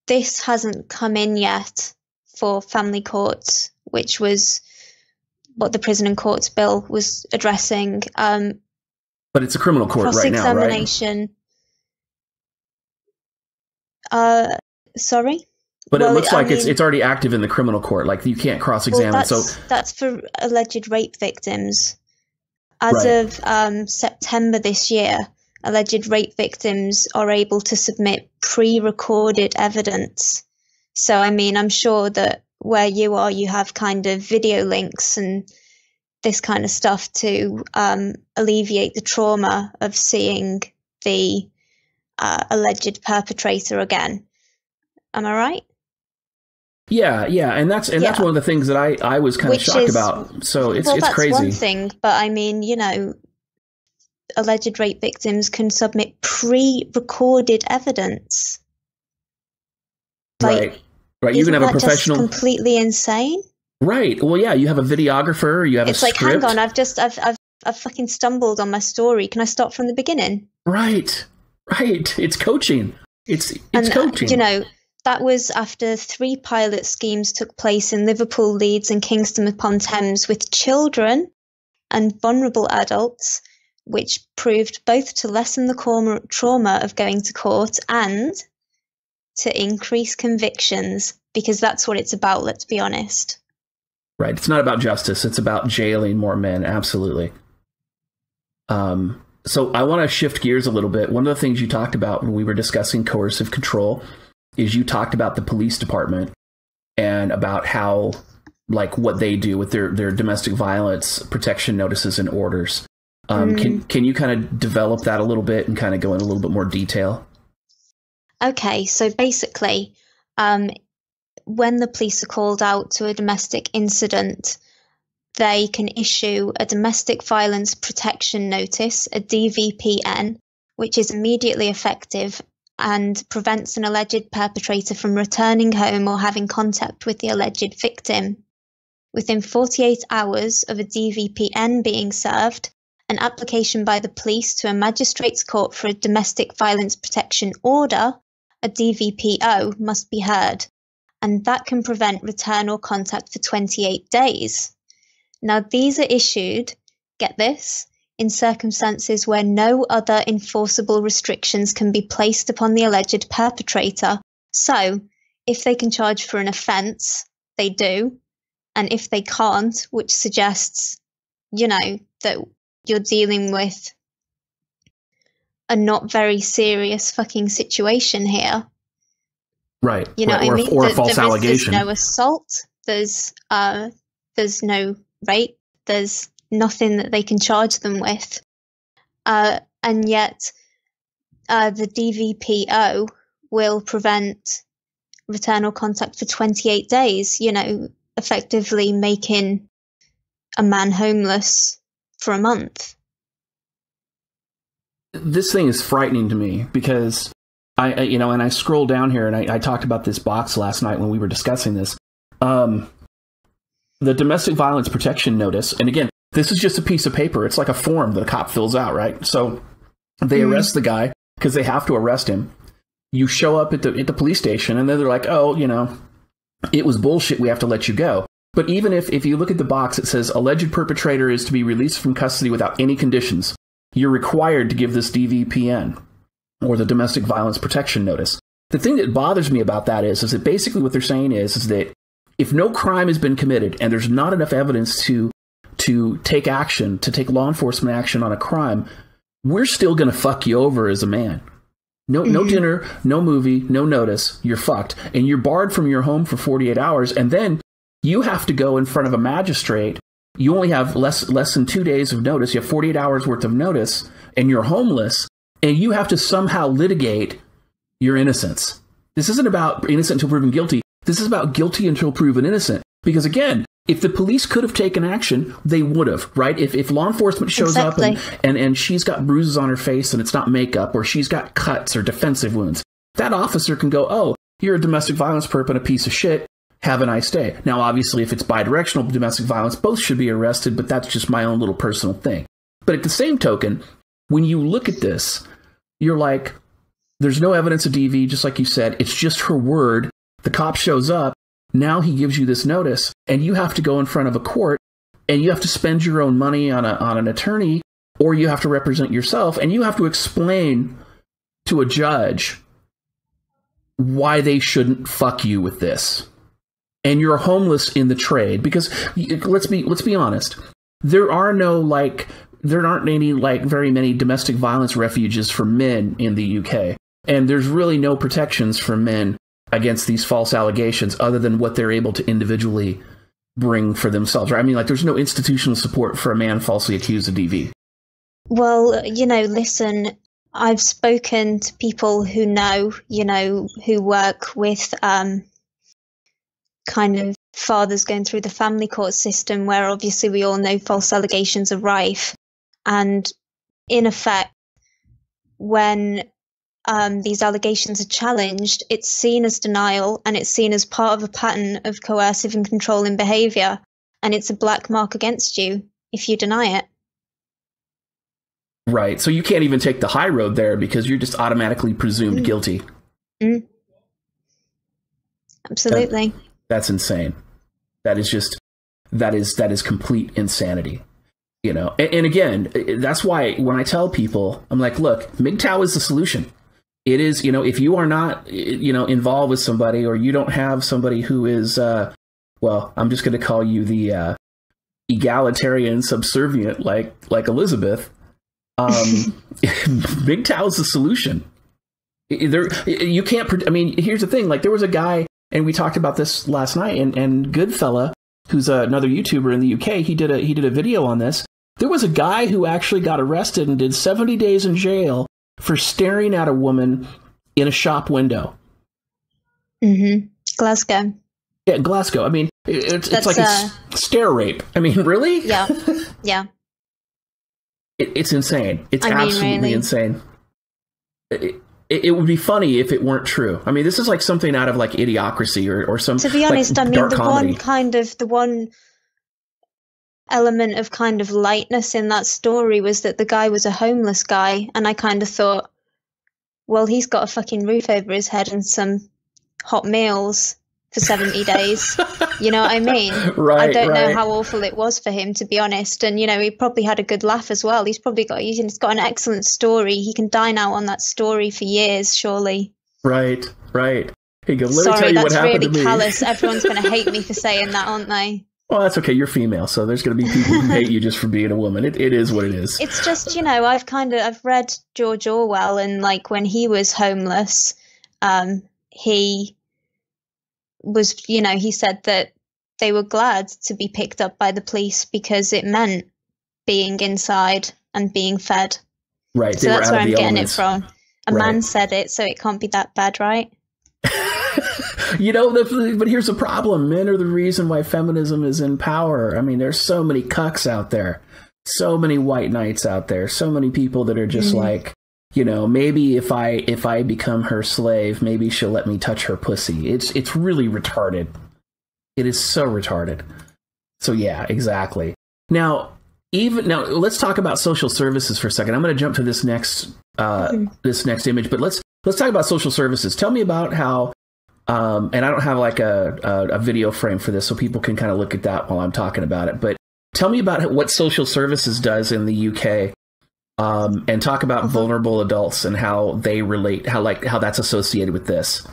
Speaker 2: this hasn't come in yet for family courts, which was what the Prison and Courts Bill was addressing.
Speaker 1: But it's a criminal court right now, right?
Speaker 2: Cross-examination. Sorry?
Speaker 1: But it looks like it's already active in the criminal court. Like, you can't cross-examine.
Speaker 2: Well, that's for alleged rape victims. As of September this year, alleged rape victims are able to submit pre-recorded evidence. So, I mean, I'm sure that where you are, you have kind of video links and this kind of stuff to alleviate the trauma of seeing the alleged perpetrator again. Am I right?
Speaker 1: Yeah, and that's one of the things that I was kind of shocked about. So it's crazy.
Speaker 2: That's one thing, but I mean, alleged rape victims can submit pre-recorded evidence.
Speaker 1: Right. You can have a professional.
Speaker 2: Just completely insane.
Speaker 1: Right. Well, yeah. You have a videographer. You have
Speaker 2: it's
Speaker 1: a
Speaker 2: like,
Speaker 1: script.
Speaker 2: hang on. I've fucking stumbled on my story. Can I start from the beginning?
Speaker 1: Right. It's coaching. It's coaching.
Speaker 2: That was after 3 pilot schemes took place in Liverpool, Leeds, and Kingston upon Thames with children and vulnerable adults, which proved both to lessen the trauma of going to court and to increase convictions, because that's what it's about, let's be honest.
Speaker 1: Right. It's not about justice. It's about jailing more men. Absolutely. So I want to shift gears a little bit. One of the things you talked about when we were discussing coercive control is you talked about the police department and about how, like, what they do with their domestic violence protection notices and orders. Can you kind of develop that a little bit and kind of go in a little bit more detail? Okay,
Speaker 2: so basically, when the police are called out to a domestic incident, they can issue a domestic violence protection notice, a DVPN, which is immediately effective and prevents an alleged perpetrator from returning home or having contact with the alleged victim. Within 48 hours of a DVPN being served, an application by the police to a magistrate's court for a domestic violence protection order, a DVPO, must be heard, and that can prevent return or contact for 28 days. Now, these are issued, get this, in circumstances where no other enforceable restrictions can be placed upon the alleged perpetrator. So, if they can charge for an offence, they do. And if they can't, which suggests, that you're dealing with a not very serious fucking situation here.
Speaker 1: Right.
Speaker 2: You know what I mean?
Speaker 1: Or a false allegation.
Speaker 2: There's no assault. There's no rape. There's nothing that they can charge them with. And yet the DVPO will prevent return or contact for 28 days, effectively making a man homeless for a month.
Speaker 1: This thing is frightening to me because and I scroll down here and I talked about this box last night when we were discussing this. The domestic violence protection notice, and again, this is just a piece of paper. It's like a form that a cop fills out, right? So they arrest the guy because they have to arrest him. You show up at the police station and then they're like, oh, it was bullshit. We have to let you go. But even if you look at the box, it says alleged perpetrator is to be released from custody without any conditions. You're required to give this DVPN or the domestic violence protection notice. The thing that bothers me about that is that basically what they're saying is that if no crime has been committed and there's not enough evidence to take action, to take law enforcement action on a crime, we're still going to fuck you over as a man. No dinner, no movie, no notice. You're fucked. And you're barred from your home for 48 hours. And then you have to go in front of a magistrate. You only have less than 2 days of notice. You have 48 hours worth of notice, and you're homeless. And you have to somehow litigate your innocence. This isn't about innocent until proven guilty. This is about guilty until proven innocent. Because again, if the police could have taken action, they would have, right? If law enforcement shows up and she's got bruises on her face and it's not makeup, or she's got cuts or defensive wounds, that officer can go, oh, you're a domestic violence perp and a piece of shit. Have a nice day. Now, obviously, if it's bidirectional domestic violence, both should be arrested, but that's just my own little personal thing. But at the same token, when you look at this, you're like, there's no evidence of DV, just like you said. It's just her word. The cop shows up. Now he gives you this notice, and you have to go in front of a court, and you have to spend your own money on an attorney, or you have to represent yourself, and you have to explain to a judge why they shouldn't fuck you with this. And you're homeless in the trade, because let's be honest, there aren't any very many domestic violence refuges for men in the UK, and there's really no protections for men against these false allegations other than what they're able to individually bring for themselves. Right? I mean, like, there's no institutional support for a man falsely accused of DV.
Speaker 2: Well, listen, I've spoken to people who know, who work with kind of fathers going through the family court system, where obviously we all know false allegations are rife. And in effect, when these allegations are challenged, it's seen as denial, and it's seen as part of a pattern of coercive and controlling behaviour, and it's a black mark against you if you deny it. Right.
Speaker 1: So you can't even take the high road there, because you're just automatically presumed guilty.
Speaker 2: Absolutely.
Speaker 1: That's insane. That is complete insanity. And again, that's why when I tell people, I'm like, look, MGTOW is the solution. It is, if you are not, involved with somebody, or you don't have somebody who is, well, I'm just going to call you the egalitarian subservient, like Elizabeth. MGTOW is the solution. You can't. I mean, here's the thing. Like, there was a guy, and we talked about this last night, and Goodfella, who's another YouTuber in the UK, he did a video on this. There was a guy who actually got arrested and did 70 days in jail for staring at a woman in a shop window.
Speaker 2: Glasgow.
Speaker 1: Yeah, Glasgow. I mean, it's like a stare rape. I mean, really?
Speaker 2: Yeah. Yeah.
Speaker 1: It's insane. It's absolutely really insane. It would be funny if it weren't true. I mean, this is like something out of like Idiocracy or some. To be honest, like, I mean,
Speaker 2: the one element of kind of lightness in that story was that the guy was a homeless guy, and I kind of thought, well, he's got a fucking roof over his head and some hot meals for 70 days. You know what I mean?
Speaker 1: Right.
Speaker 2: I don't know how awful it was for him, to be honest. And, he probably had a good laugh as well. He's got an excellent story. He can dine out on that story for years, surely.
Speaker 1: Right. Hey, go, let me
Speaker 2: Sorry,
Speaker 1: tell you
Speaker 2: that's
Speaker 1: what happened
Speaker 2: really
Speaker 1: to me.
Speaker 2: callous. Everyone's going to hate me for saying that, aren't they?
Speaker 1: Well, that's okay. You're female, so there's going to be people who hate you just for being a woman. It is what it is.
Speaker 2: It's just, I've read George Orwell, and like when he was homeless, he was, he said that they were glad to be picked up by the police because it meant being inside and being fed.
Speaker 1: Right.
Speaker 2: So that's where I'm getting it from. A
Speaker 1: Right.
Speaker 2: man said it, so it can't be that bad, right?
Speaker 1: But here's the problem. Men are the reason why feminism is in power. I mean, there's so many cucks out there, so many white knights out there, so many people that are just like, maybe if I become her slave, maybe she'll let me touch her pussy. It's really retarded. It is so retarded. So yeah, exactly. Now let's talk about social services for a second. I'm going to jump to this next image, but let's talk about social services. Tell me about how. And I don't have like a video frame for this, so people can kind of look at that while I'm talking about it. But tell me about what social services does in the UK, and talk about vulnerable adults and how they relate, how that's associated with this.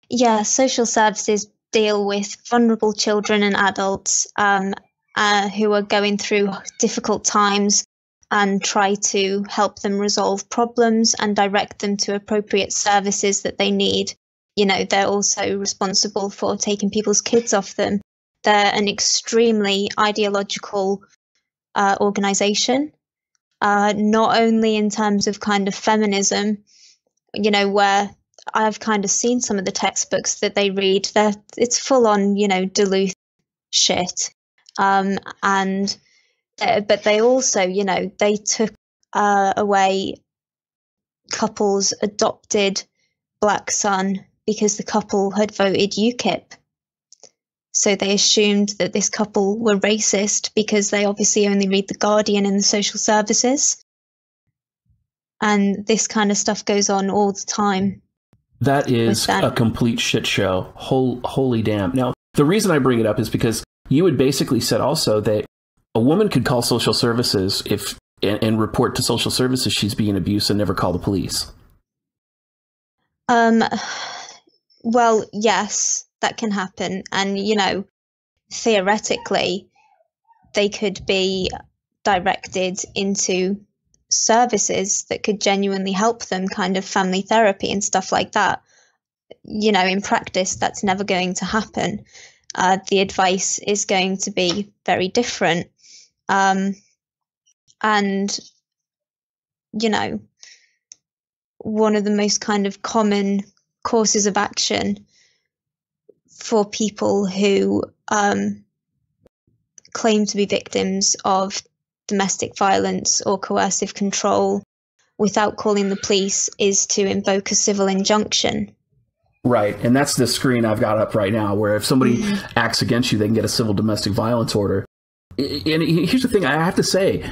Speaker 2: Yeah, social services deal with vulnerable children and adults who are going through difficult times and try to help them resolve problems and direct them to appropriate services that they need. You know, they're also responsible for taking people's kids off them. They're an extremely ideological organization, not only in terms of kind of feminism, you know, where I've kind of seen some of the textbooks that they read. It's full on, you know, Duluth shit. But they also, you know, they took away couple's adopted black son because the couple had voted UKIP. So they assumed that this couple were racist because they obviously only read The Guardian in the social services. And this kind of stuff goes on all the time.
Speaker 1: That is a complete shit show. Holy damn. Now, the reason I bring it up is because you had basically said also that a woman could call social services and report to social services she's being abused and never call the police.
Speaker 2: Well, yes, that can happen. And, you know, theoretically, they could be directed into services that could genuinely help them, kind of family therapy and stuff like that. You know, in practice, that's never going to happen. The advice is going to be very different. And, you know, one of the most kind of common courses of action for people who claim to be victims of domestic violence or coercive control without calling the police is to invoke a civil injunction.
Speaker 1: Right. And that's the screen I've got up right now, where if somebody acts against you, they can get a civil domestic violence order. And here's the thing I have to say.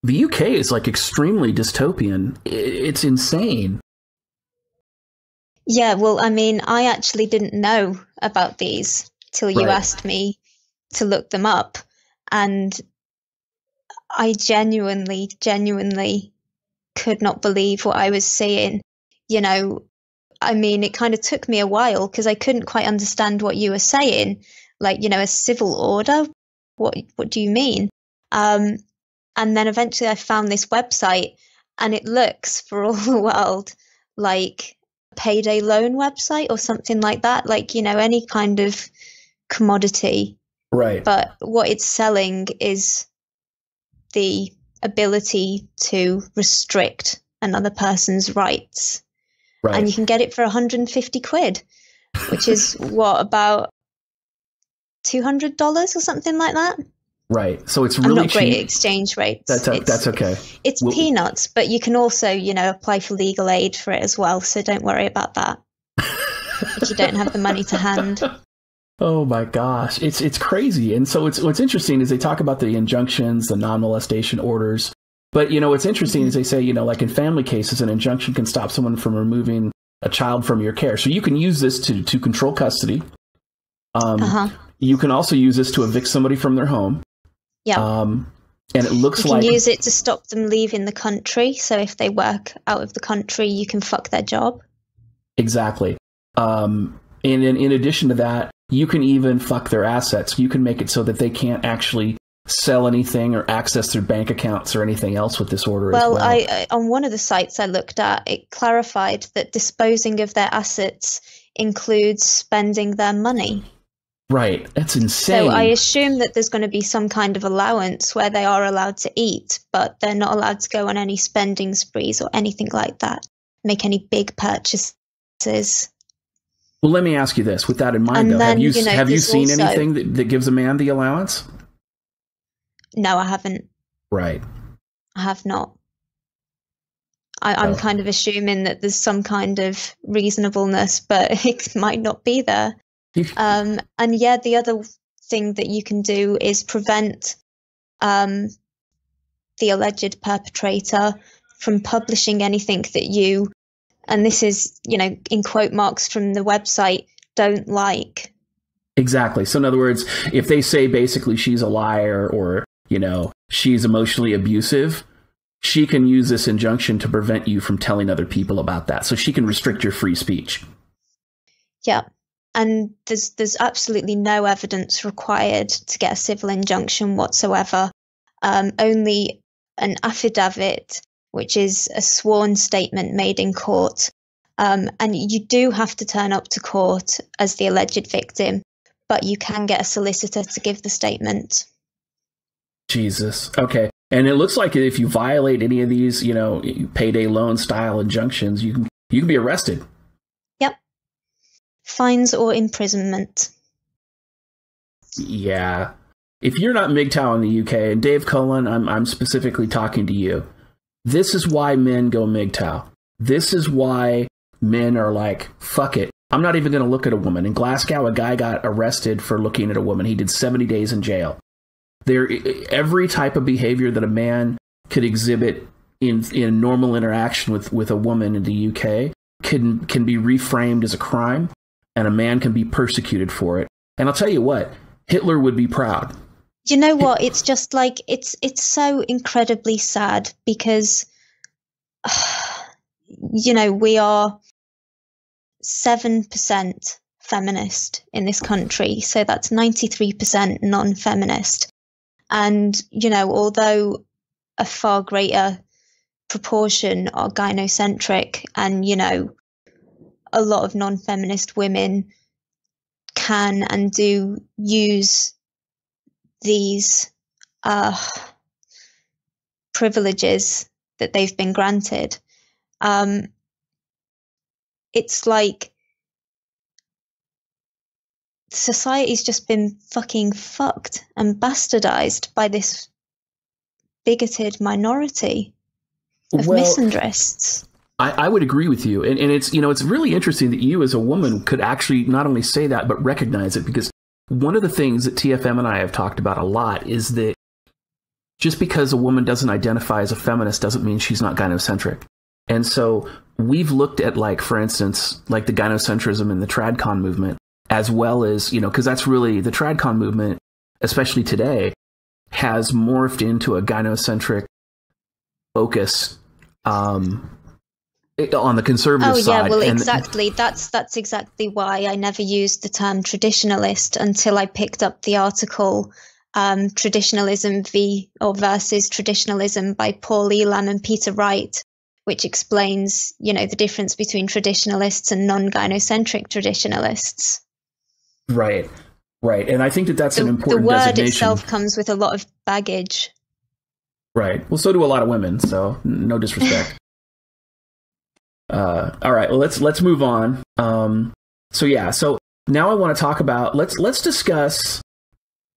Speaker 1: The UK is like extremely dystopian. It's insane.
Speaker 2: Yeah, well, I mean, I actually didn't know about these till you asked me to look them up. And I genuinely could not believe what I was seeing. You know, I mean, it kind of took me a while because I couldn't quite understand what you were saying. Like, you know, a civil order? What do you mean? And then eventually I found this website and it looks for all the world like a payday loan website or something like that. Like, you know, any kind of commodity.
Speaker 1: Right.
Speaker 2: But what it's selling is the ability to restrict another person's rights. Right. And you can get it for 150 quid, which is what, about $200 or something like that?
Speaker 1: Right. So it's really
Speaker 2: I'm not
Speaker 1: cheap.
Speaker 2: great at exchange rates.
Speaker 1: That's okay.
Speaker 2: It's peanuts, but you can also, you know, apply for legal aid for it as well. So don't worry about that if you don't have the money to hand.
Speaker 1: Oh my gosh, it's crazy. And so what's interesting is they talk about the injunctions, the non-molestation orders. But, you know, what's interesting is they say, you know, like in family cases, an injunction can stop someone from removing a child from your care. So you can use this to control custody. You can also use this to evict somebody from their home. Yeah. And it looks like...
Speaker 2: You can use it to stop them leaving the country. So if they work out of the country, you can fuck their job. Exactly.
Speaker 1: And in addition to that, you can even fuck their assets. You can make it so that they can't actually sell anything or access their bank accounts or anything else with this order as well.
Speaker 2: Well, on one of the sites I looked at, it clarified that disposing of their assets includes spending their money.
Speaker 1: Right. That's insane.
Speaker 2: So I assume that there's going to be some kind of allowance where they are allowed to eat, but they're not allowed to go on any spending sprees or anything like that, make any big purchases.
Speaker 1: Well, let me ask you this. With that in mind, though, have you seen anything that gives a man the allowance?
Speaker 2: No, I haven't.
Speaker 1: Right.
Speaker 2: I have not. I'm kind of assuming that there's some kind of reasonableness, but it might not be there. And yeah, the other thing that you can do is prevent the alleged perpetrator from publishing anything that you, and this is, you know, in quote marks from the website, don't like.
Speaker 1: Exactly. So in other words, if they say basically she's a liar or, you know, she's emotionally abusive, she can use this injunction to prevent you from telling other people about that. So she can restrict your free speech.
Speaker 2: Yeah. And there's absolutely no evidence required to get a civil injunction whatsoever. Only an affidavit, which is a sworn statement made in court. And you do have to turn up to court as the alleged victim, but you can get a solicitor to give the statement.
Speaker 1: Jesus. Okay. And it looks like if you violate any of these, payday loan style injunctions, you can be arrested.
Speaker 2: Yep. Fines or imprisonment.
Speaker 1: Yeah. If you're not MGTOW in the UK, and Dave Cullen, I'm specifically talking to you. This is why men go MGTOW. This is why men are like, fuck it. I'm not even going to look at a woman. In Glasgow, a guy got arrested for looking at a woman. He did 70 days in jail. Every type of behavior that a man could exhibit in normal interaction with a woman in the UK can be reframed as a crime, and a man can be persecuted for it. And I'll tell you what, Hitler would be proud.
Speaker 2: You know what? It's just like, it's so incredibly sad because, we are 7% feminist in this country. So that's 93% non-feminist. And, although a far greater proportion are gynocentric and, a lot of non-feminist women can and do use these privileges that they've been granted. It's like society's just been fucking fucked and bastardized by this bigoted minority of misandrists.
Speaker 1: I would agree with you. And it's, it's really interesting that you as a woman could actually not only say that, but recognize it, because one of the things that TFM and I have talked about a lot is that just because a woman doesn't identify as a feminist doesn't mean she's not gynocentric. And so we've looked at, like, for instance, like the gynocentrism in the tradcon movement, as well as, because that's really the tradcon movement, especially today, has morphed into a gynocentric focus on the conservative side.
Speaker 2: Oh yeah, well, exactly. That's exactly why I never used the term traditionalist until I picked up the article Traditionalism versus Traditionalism by Paul Elam and Peter Wright, which explains, the difference between traditionalists and non-gynocentric traditionalists.
Speaker 1: Right. And I think that's an important designation. The word
Speaker 2: itself comes with a lot of baggage.
Speaker 1: Right. Well, so do a lot of women, so no disrespect. All right. Well, let's move on. So now I want to talk about, let's discuss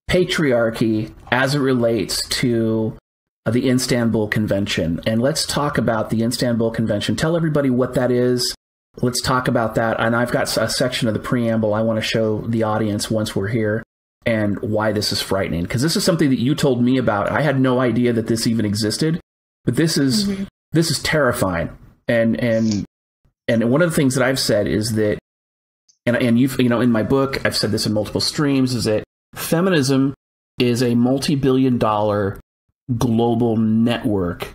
Speaker 1: patriarchy as it relates to the Istanbul Convention. And let's talk about the Istanbul Convention. Tell everybody what that is. Let's talk about that. And I've got a section of the preamble I want to show the audience once we're here, and why this is frightening. Because this is something that you told me about. I had no idea that this even existed, but this is terrifying. And one of the things that I've said is that, and you've, in my book, I've said this in multiple streams, is that feminism is a multi-billion-dollar global network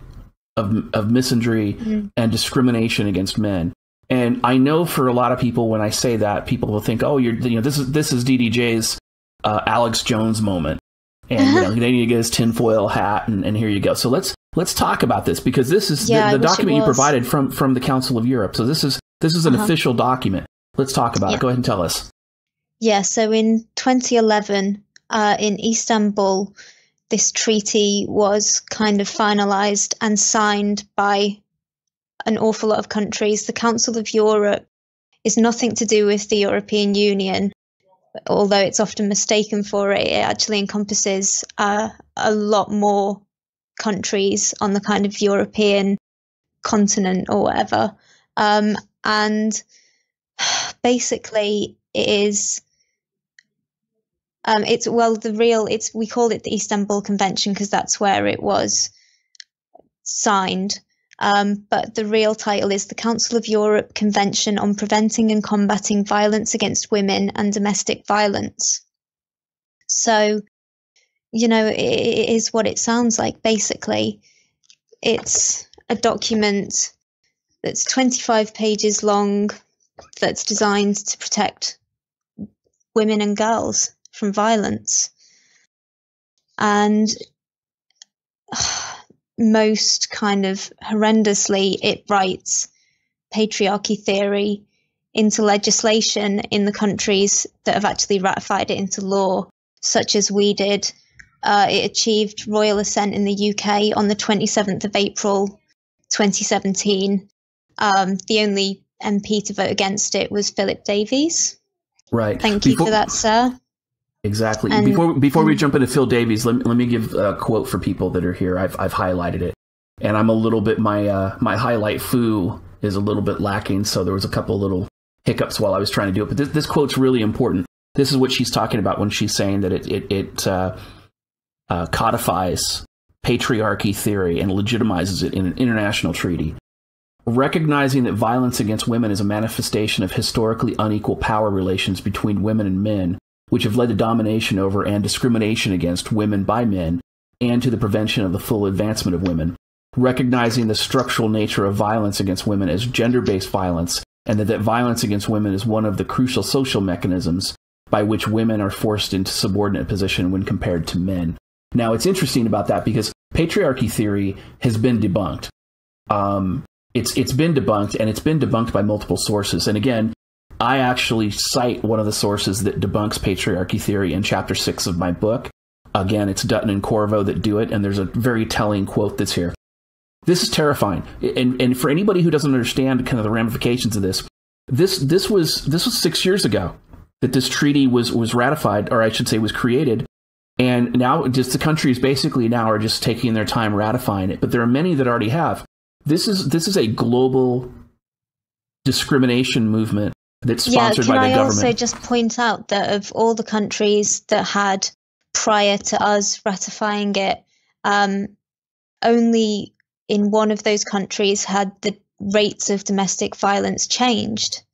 Speaker 1: of misandry and discrimination against men. And I know for a lot of people, when I say that, people will think, oh, this is DDJ's Alex Jones moment, and they need to get his tinfoil hat, and here you go. So let's talk about this, because this is the document you provided from the Council of Europe. So this is an official document. Let's talk about it. Go ahead and tell us.
Speaker 2: Yeah. So in 2011, in Istanbul, this treaty was kind of finalized and signed by an awful lot of countries. The Council of Europe is nothing to do with the European Union, although it's often mistaken for it. It actually encompasses a lot more countries on the kind of European continent or whatever. And basically it is, we call it the Istanbul Convention because that's where it was signed. But the real title is the Council of Europe Convention on Preventing and Combating Violence Against Women and Domestic Violence. So, it is what it sounds like, basically. It's a document that's 25 pages long that's designed to protect women and girls from violence. And most kind of horrendously, it writes patriarchy theory into legislation in the countries that have actually ratified it into law, such as we did. It achieved royal assent in the UK on the 27th of April 2017. The only MP to vote against it was Philip Davies.
Speaker 1: Right.
Speaker 2: Thank you for that, sir.
Speaker 1: Exactly.
Speaker 2: And,
Speaker 1: before we jump into Phil Davies, let me give a quote for people that are here. I've highlighted it, and I'm a little bit my highlight foo is a little bit lacking, so there was a couple little hiccups while I was trying to do it. But this quote's really important. This is what she's talking about when she's saying that it codifies patriarchy theory and legitimizes it in an international treaty. Recognizing that violence against women is a manifestation of historically unequal power relations between women and men, which have led to domination over and discrimination against women by men, and to the prevention of the full advancement of women. Recognizing the structural nature of violence against women as gender-based violence, and that violence against women is one of the crucial social mechanisms by which women are forced into subordinate position when compared to men. Now, it's interesting about that because patriarchy theory has been debunked. It's been debunked, and it's been debunked by multiple sources. And again, I actually cite one of the sources that debunks patriarchy theory in chapter 6 of my book. Again, it's Dutton and Corvo that do it, and there's a very telling quote that's here. This is terrifying. And for anybody who doesn't understand kind of the ramifications of this was 6 years ago that this treaty was ratified, or I should say was created. And now just the countries basically now are just taking their time ratifying it. But there are many that already have. This is a global discrimination movement that's sponsored by the government. Can I
Speaker 2: also just point out that of all the countries that had, prior to us ratifying it, only in one of those countries had the rates of domestic violence changed.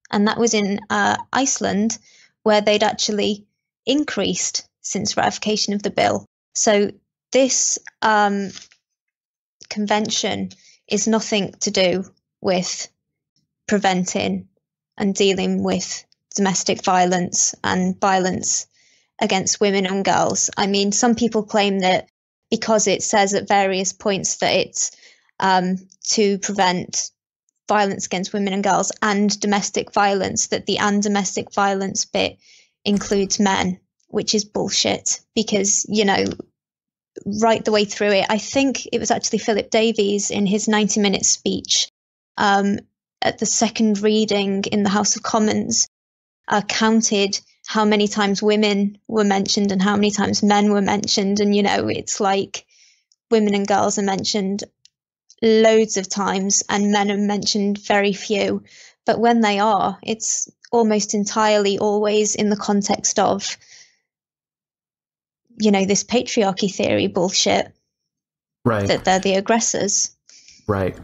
Speaker 2: And that was in Iceland, where they'd actually increased since ratification of the bill. So this convention is nothing to do with preventing and dealing with domestic violence and violence against women and girls. I mean, some people claim that because it says at various points that it's to prevent violence against women and girls and domestic violence, that the and domestic violence bit includes men, which is bullshit because, you know, right the way through it, I think it was actually Philip Davies in his 90-minute speech at the second reading in the House of Commons counted how many times women were mentioned and how many times men were mentioned. And, you know, it's like women and girls are mentioned loads of times and men are mentioned very few. But when they are, it's almost entirely always in the context of, you know, this patriarchy theory bullshit.
Speaker 1: Right.
Speaker 2: That they're the aggressors.
Speaker 1: Right.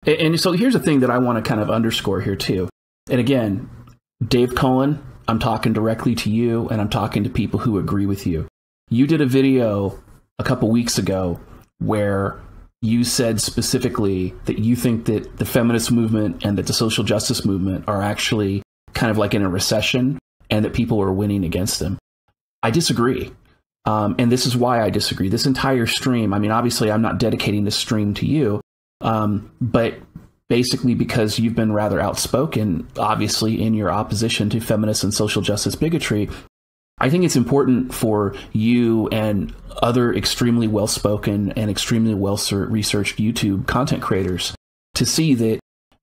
Speaker 1: And so here's the thing that I want to kind of underscore here too. And again, Dave Cullen, I'm talking directly to you and I'm talking to people who agree with you. You did a video a couple weeks ago where you said specifically that you think that the feminist movement and that the social justice movement are actually kind of like in a recession and that people are winning against them. I disagree. And this is why I disagree. This entire stream, I mean, obviously I'm not dedicating this stream to you, but basically because you've been rather outspoken, obviously, in your opposition to feminist and social justice bigotry. I think it's important for you and other extremely well-spoken and extremely well-researched YouTube content creators to see that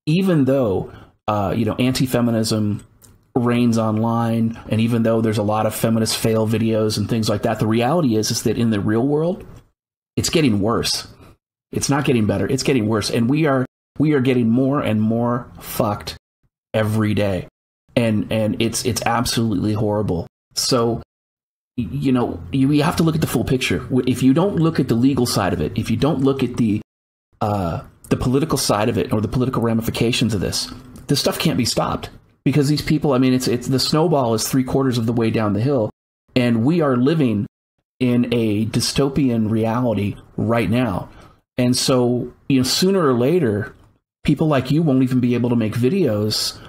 Speaker 1: even though, anti-feminism reigns online, and even though there's a lot of feminist fail videos and things like that, the reality is that in the real world, it's getting worse. It's not getting better. It's getting worse. And we are getting more and more fucked every day. And it's absolutely horrible. So, you have to look at the full picture. If you don't look at the legal side of it, if you don't look at the political side of it or the political ramifications of this stuff can't be stopped. Because these people, I mean, it's the snowball is 3/4 of the way down the hill, and we are living in a dystopian reality right now. And so, sooner or later, people like you won't even be able to make videos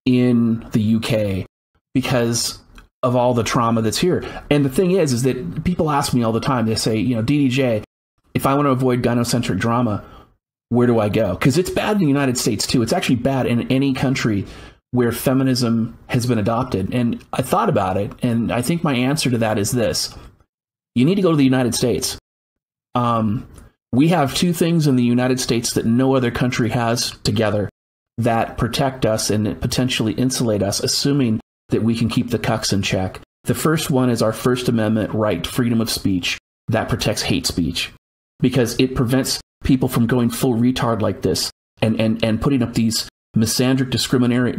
Speaker 1: in the UK because of all the trauma that's here. And the thing is that people ask me all the time, they say, DDJ, if I want to avoid gynocentric drama, where do I go? Because it's bad in the United States too. It's actually bad in any country where feminism has been adopted. And I thought about it, and I think my answer to that is this. You need to go to the United States. We have two things in the United States that no other country has together that protect us and potentially insulate us, assuming that we can keep the cucks in check. The first one is our First Amendment right, freedom of speech, that protects hate speech, because it prevents people from going full retard like this and putting up these misandric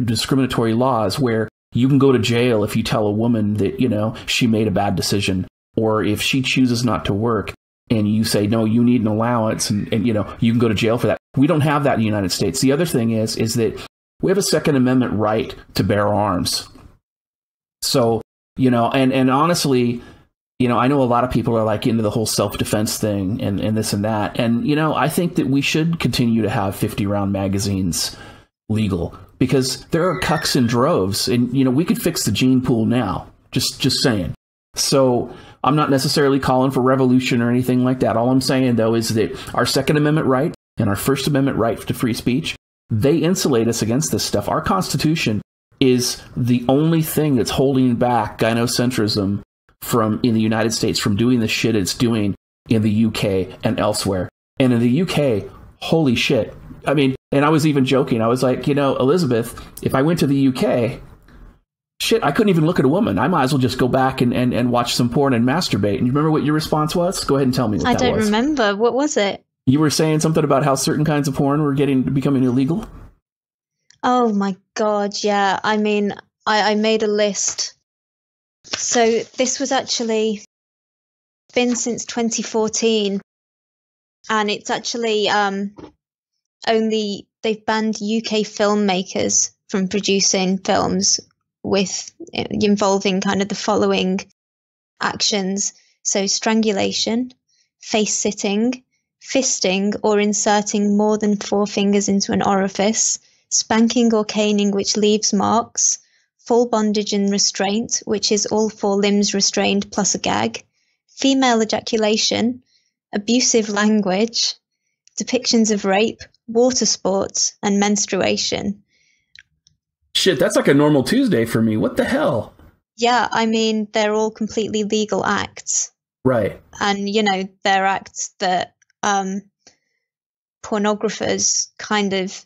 Speaker 1: discriminatory laws where you can go to jail if you tell a woman that, she made a bad decision, or if she chooses not to work and you say, no, you need an allowance, and you can go to jail for that. We don't have that in the United States. The other thing is that we have a Second Amendment right to bear arms. So, and honestly, I know a lot of people are like into the whole self-defense thing and this and that. And, I think that we should continue to have 50-round magazines legal, because there are cucks in droves, and, we could fix the gene pool now. Just saying. So I'm not necessarily calling for revolution or anything like that. All I'm saying, though, is that our Second Amendment right and our First Amendment right to free speech, they insulate us against this stuff. Our Constitution is the only thing that's holding back gynocentrism in the United States from doing the shit it's doing in the UK and elsewhere. And in the UK, holy shit. I mean, and I was even joking. I was like, Elizabeth, if I went to the UK, shit, I couldn't even look at a woman. I might as well just go back and watch some porn and masturbate. And you remember what your response was? Go ahead and tell me what that was.
Speaker 2: I don't remember. What was it?
Speaker 1: You were saying something about how certain kinds of porn were becoming illegal?
Speaker 2: Oh my God, yeah. I mean, I made a list. So this was actually been since 2014, and it's actually they've banned UK filmmakers from producing films involving kind of the following actions. So strangulation, face sitting, fisting or inserting more than 4 fingers into an orifice, spanking or caning which leaves marks, full bondage and restraint, which is all 4 limbs restrained plus a gag, female ejaculation, abusive language, depictions of rape, water sports, and menstruation.
Speaker 1: Shit, that's like a normal Tuesday for me. What the hell?
Speaker 2: Yeah, I mean, they're all completely legal acts.
Speaker 1: Right.
Speaker 2: And, they're acts that pornographers kind of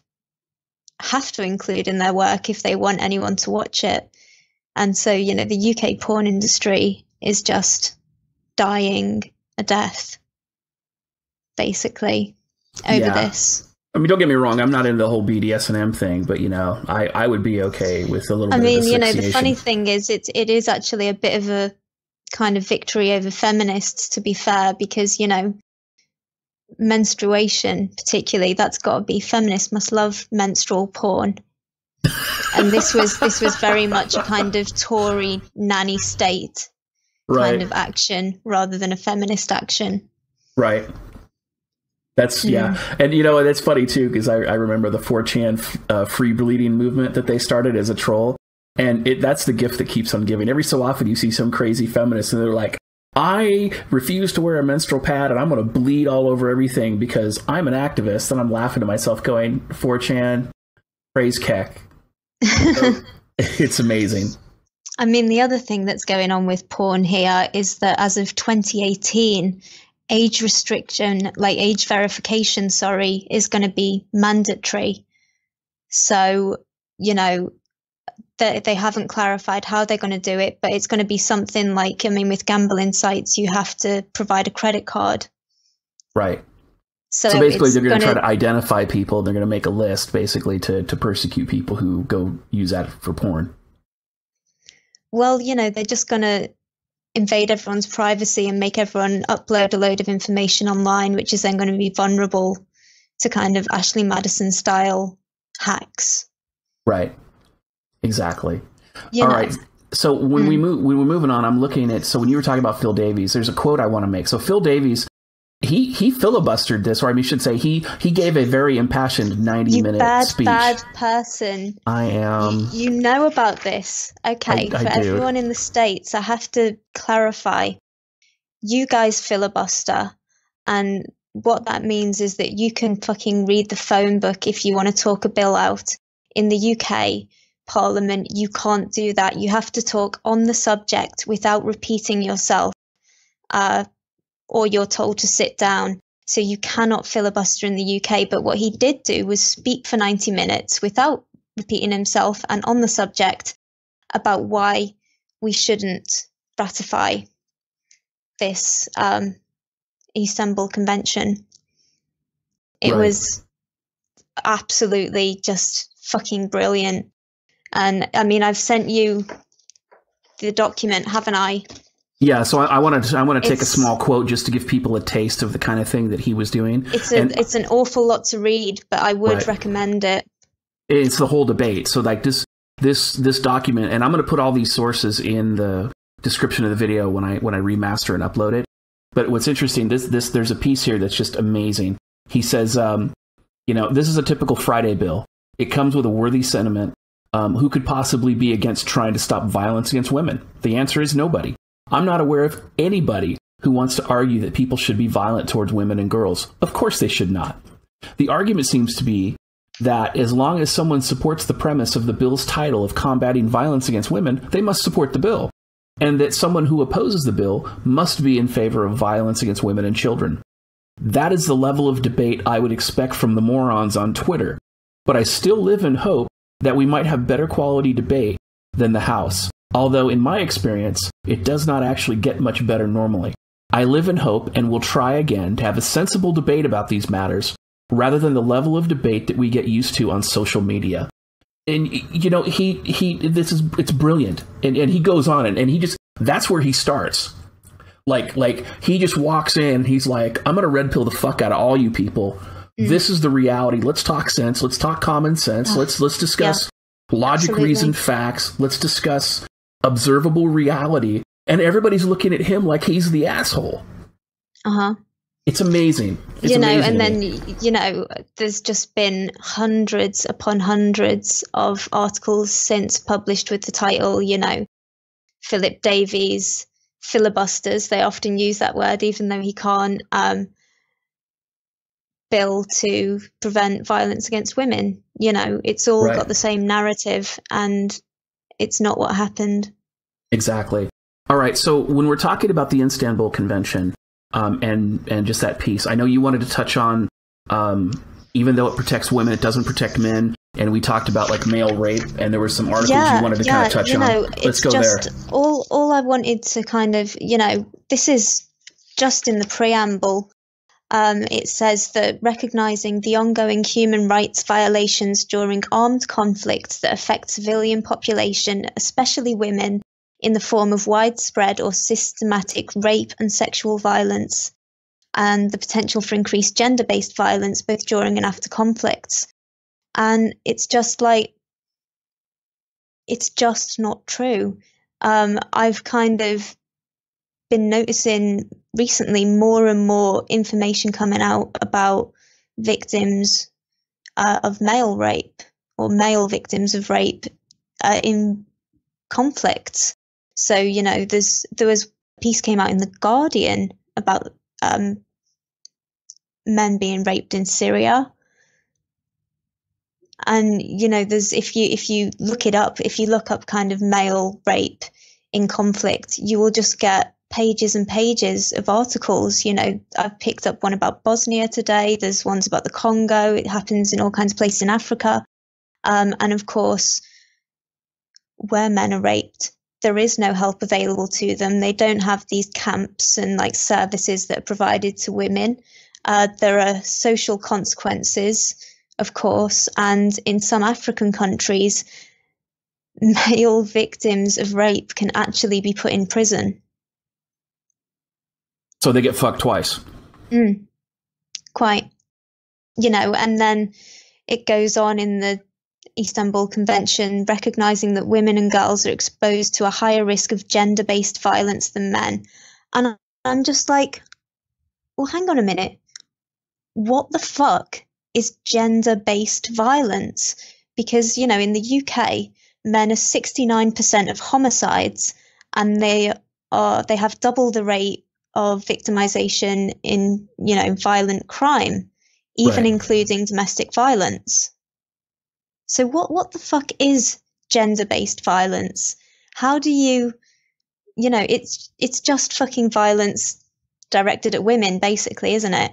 Speaker 2: have to include in their work if they want anyone to watch it. And so, the UK porn industry is just dying a death, basically, over this. I
Speaker 1: mean, don't get me wrong, I'm not into the whole BDSM thing, but, I would be okay with a little bit of asphyxiation.
Speaker 2: The funny thing is, it is actually a bit of a kind of victory over feminists, to be fair, because, menstruation particularly, that's got to be, feminists must love menstrual porn. And this was very much a kind of Tory nanny state kind of action rather than a feminist action. Right.
Speaker 1: That's, yeah. And, that's funny, too, because I remember the 4chan free bleeding movement that they started as a troll. And that's the gift that keeps on giving. Every so often you see some crazy feminist and they're like, I refuse to wear a menstrual pad and I'm going to bleed all over everything because I'm an activist. And I'm laughing to myself going, 4chan, praise Keck. It's amazing.
Speaker 2: I mean, the other thing that's going on with porn here is that as of 2018, age verification, is going to be mandatory. So, they haven't clarified how they're going to do it, but it's going to be something like, with gambling sites, you have to provide a credit card.
Speaker 1: Right. So basically they're going to try to identify people. They're going to make a list basically to persecute people who go use that for porn.
Speaker 2: Well, they're just going to invade everyone's privacy and make everyone upload a load of information online, which is then going to be vulnerable to kind of Ashley Madison style hacks.
Speaker 1: Right. Exactly. All right. So when we're moving on, I'm looking at, so when you were talking about Phil Davies, there's a quote I want to make. So Phil Davies he filibustered this, or I should say he gave a very impassioned 90-minute speech.
Speaker 2: Bad person.
Speaker 1: I am.
Speaker 2: You know about this. Okay,
Speaker 1: I
Speaker 2: for
Speaker 1: do.
Speaker 2: everyone in the States, I have to clarify. You guys filibuster, and what that means is that you can fucking read the phone book if you want to talk a bill out. In the UK Parliament, you can't do that. You have to talk on the subject without repeating yourself, or you're told to sit down. So you cannot filibuster in the UK. But what he did do was speak for 90 minutes without repeating himself and on the subject about why we shouldn't ratify this Istanbul Convention. It was absolutely just fucking brilliant. And I mean, I've sent you the document, haven't I?
Speaker 1: Yeah, so I want to take a small quote just to give people a taste of the kind of thing that he was doing.
Speaker 2: It's an awful lot to read, but I would recommend it.
Speaker 1: It's the whole debate. So like this document, and I'm going to put all these sources in the description of the video when I remaster and upload it. But what's interesting, there's a piece here that's just amazing. He says, this is a typical Friday bill. It comes with a worthy sentiment. Who could possibly be against trying to stop violence against women? The answer is nobody. I'm not aware of anybody who wants to argue that people should be violent towards women and girls. Of course they should not. The argument seems to be that as long as someone supports the premise of the bill's title of combating violence against women, they must support the bill, and that someone who opposes the bill must be in favor of violence against women and children. That is the level of debate I would expect from the morons on Twitter, but I still live in hope that we might have better quality debate than the House. Although, in my experience, it does not actually get much better normally. I live in hope and will try again to have a sensible debate about these matters, rather than the level of debate that we get used to on social media. And, it's brilliant. And he goes on and that's where he starts. Like, he just walks in, he's like, I'm going to red pill the fuck out of all you people. This is the reality. Let's talk sense. Let's talk common sense. Let's discuss logic, reason, facts. Let's discuss observable reality, and everybody's looking at him like he's the asshole. It's amazing. It's amazing.
Speaker 2: And then there's just been hundreds upon hundreds of articles since published with the title, Philip Davies filibusters. They often use that word even though he can't. Bill to prevent violence against women. It's all got the same narrative, and it's not what happened. Exactly.
Speaker 1: All right. So when we're talking about the Istanbul Convention, and just that piece, I know you wanted to touch on, even though it protects women, it doesn't protect men. And we talked about like male rape, and there were some articles you wanted to kind of touch on. Let's go there.
Speaker 2: All I wanted to kind of, this is just in the preamble. It says that recognizing the ongoing human rights violations during armed conflicts that affect civilian population, especially women, in the form of widespread or systematic rape and sexual violence, and the potential for increased gender-based violence both during and after conflicts. And it's just not true. I've kind of been noticing recently more and more information coming out about victims of male rape, or male victims of rape in conflicts. So, there was a piece came out in The Guardian about men being raped in Syria. And, there's if you look it up, if you look up kind of male rape in conflict, you will just get pages and pages of articles. I've picked up one about Bosnia today. There's ones about the Congo. It happens in all kinds of places in Africa. And of course, where men are raped, there is no help available to them. They don't have these camps and like services that are provided to women. There are social consequences, of course. And in some African countries, male victims of rape can actually be put in prison.
Speaker 1: So they get fucked twice.
Speaker 2: Quite. And then it goes on in the Istanbul Convention, recognizing that women and girls are exposed to a higher risk of gender-based violence than men. And I'm just like, well, hang on a minute. What the fuck is gender-based violence? Because, you know, in the UK, men are 69% of homicides, and they have double the rate of victimization in, you know, violent crime, even including domestic violence. So what the fuck is gender-based violence? How do you know, it's just fucking violence directed at women, basically, isn't it?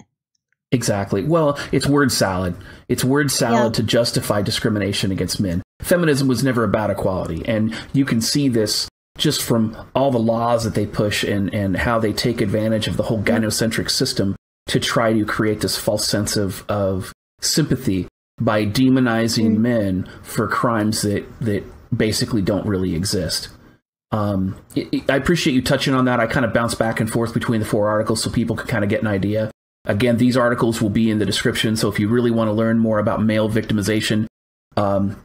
Speaker 1: Exactly. Well, it's word salad. It's word salad to justify discrimination against men. Feminism was never about equality. And you can see this just from all the laws that they push and how they take advantage of the whole gynocentric system to try to create this false sense of sympathy by demonizing men for crimes that basically don't really exist. I appreciate you touching on that. I kind of bounce back and forth between the 4 articles so people can kind of get an idea. Again, these articles will be in the description, so if you really want to learn more about male victimization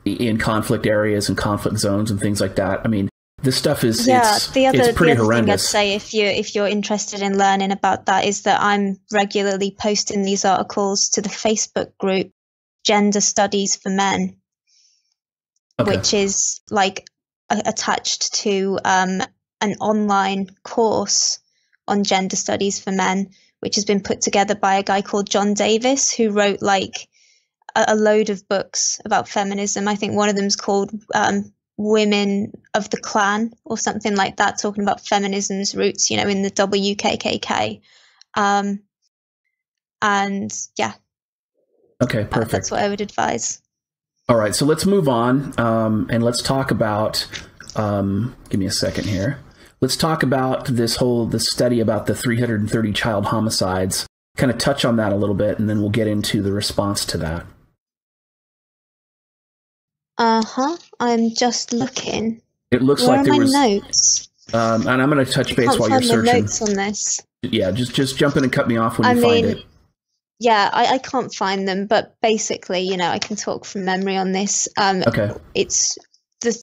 Speaker 1: in conflict areas and conflict zones and things like that, I mean, this stuff is it's pretty horrendous.
Speaker 2: Thing I'd say if you're interested in learning about that is that I'm regularly posting these articles to the Facebook group Gender Studies for Men, which is like attached to an online course on gender studies for men, which has been put together by a guy called John Davies, who wrote like a load of books about feminism. I think one of them's called Women of the Clan or something like that, talking about feminism's roots, you know, in the WKKK. And yeah.
Speaker 1: Okay, perfect.
Speaker 2: That's what I would advise.
Speaker 1: All right, so let's move on and let's talk about, give me a second here. Let's talk about this study about the 330 child homicides, kind of touch on that a little bit, and then we'll get into the response to that.
Speaker 2: I'm just looking.
Speaker 1: It looks
Speaker 2: Where
Speaker 1: like there was
Speaker 2: notes.
Speaker 1: And I'm going to touch base while you're searching.
Speaker 2: Notes on this.
Speaker 1: Yeah, just jump in and cut me off when you find it.
Speaker 2: Yeah, I can't find them, but basically, you know, I can talk from memory on this.
Speaker 1: Okay.
Speaker 2: It's the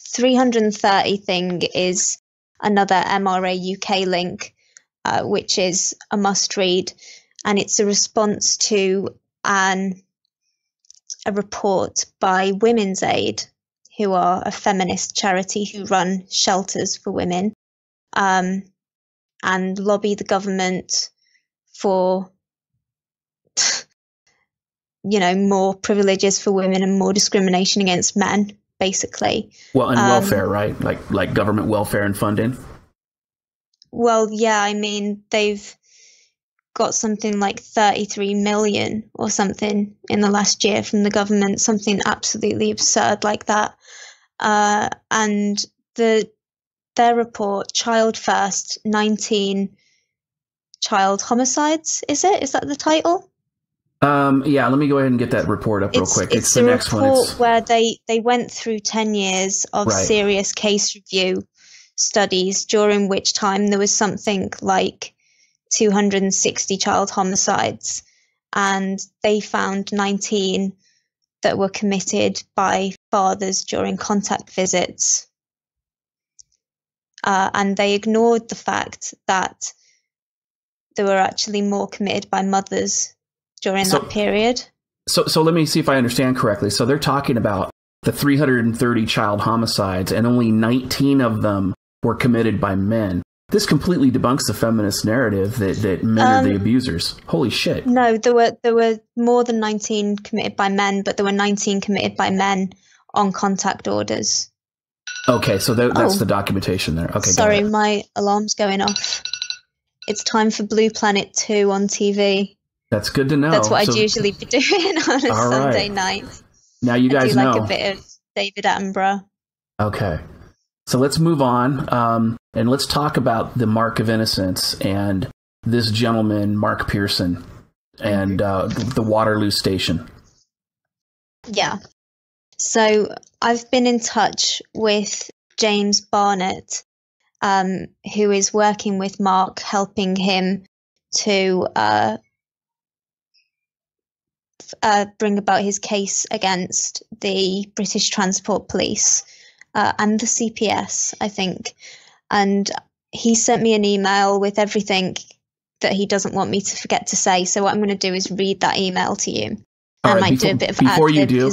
Speaker 2: 330 thing is another MRA UK link, which is a must read, and it's a response to a report by Women's Aid, who are a feminist charity who run shelters for women, and lobby the government for, you know, more privileges for women and more discrimination against men, basically.
Speaker 1: Well, and welfare, right? Like government welfare and funding.
Speaker 2: Well, yeah, I mean, they've got something like 33 million or something in the last year from the government, something absolutely absurd like that. And their report, Child First, 19 child homicides, is that the title?
Speaker 1: Yeah, let me go ahead and get that report up real quick.
Speaker 2: It's
Speaker 1: the next one.
Speaker 2: It's a report where they went through 10 years of serious case review studies, during which time there was something like 260 child homicides, and they found 19 that were committed by fathers during contact visits. And they ignored the fact that there were actually more committed by mothers during that period.
Speaker 1: So let me see if I understand correctly. So they're talking about the 330 child homicides, and only 19 of them were committed by men. This completely debunks the feminist narrative that men are the abusers. Holy shit.
Speaker 2: No, there were more than 19 committed by men, but there were 19 committed by men on contact orders.
Speaker 1: Okay, so that's the documentation there. Okay,
Speaker 2: sorry, my alarm's going off. It's time for Blue Planet 2 on TV.
Speaker 1: That's good to know.
Speaker 2: That's what I'd usually be doing on a Sunday night.
Speaker 1: Now you guys know.
Speaker 2: I do like a bit of David Attenborough.
Speaker 1: Okay. So let's move on, and let's talk about the Mark of Innocence and this gentleman, Mark Pearson, and the Waterloo Station.
Speaker 2: Yeah. So I've been in touch with James Barnett, who is working with Mark, helping him to bring about his case against the British Transport Police and the CPS, I think. And he sent me an email with everything that he doesn't want me to forget to say. So what I'm going to do is read that email to you.
Speaker 1: All
Speaker 2: I
Speaker 1: right,
Speaker 2: might do a bit of
Speaker 1: before you do,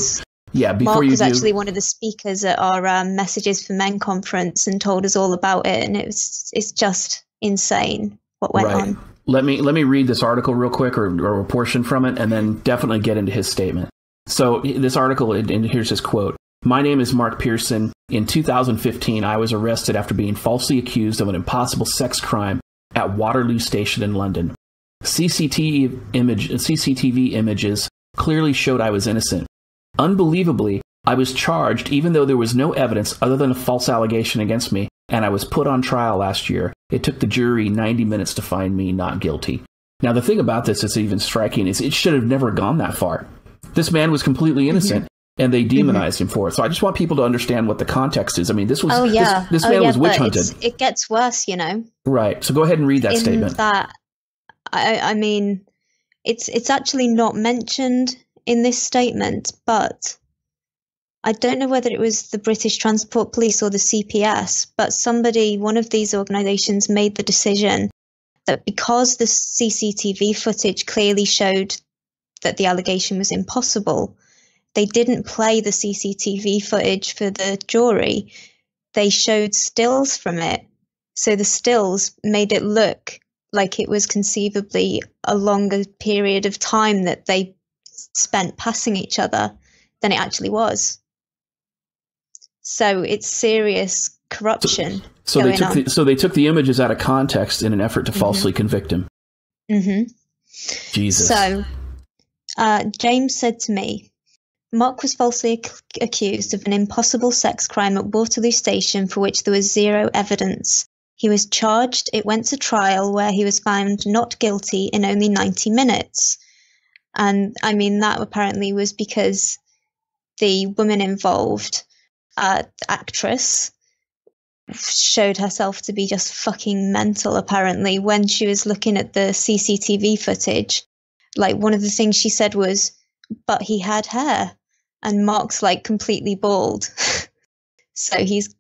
Speaker 2: Mark was actually one of the speakers at our Messages for Men conference and told us all about it, and it's just insane what went on.
Speaker 1: Let me read this article real quick, or a portion from it, and then definitely get into his statement. So this article, and here's his quote. My name is Mark Pearson. In 2015, I was arrested after being falsely accused of an impossible sex crime at Waterloo Station in London. CCTV images clearly showed I was innocent. Unbelievably, I was charged even though there was no evidence other than a false allegation against me, and I was put on trial last year. It took the jury 90 minutes to find me not guilty. Now, the thing about this that's even striking is it should have never gone that far. This man was completely innocent, and they demonized him for it. So I just want people to understand what the context is. I mean, this was this man was witch hunted.
Speaker 2: It gets worse, you know.
Speaker 1: Right. So go ahead and read that statement.
Speaker 2: I mean, it's actually not mentioned in this statement, but I don't know whether it was the British Transport Police or the CPS, but one of these organisations made the decision that because the CCTV footage clearly showed that the allegation was impossible, they didn't play the CCTV footage for the jury. They showed stills from it. So the stills made it look like it was conceivably a longer period of time that they spent passing each other than it actually was. So it's serious corruption.
Speaker 1: So they took the images out of context in an effort to falsely convict him. Jesus.
Speaker 2: So James said to me, Mark was falsely accused of an impossible sex crime at Waterloo Station for which there was zero evidence. He was charged. It went to trial where he was found not guilty in only 90 minutes. And I mean, that apparently was because the woman involved, actress, showed herself to be just fucking mental, apparently, when she was looking at the CCTV footage. Like, one of the things she said was, but he had hair. And Mark's, like, completely bald. So he's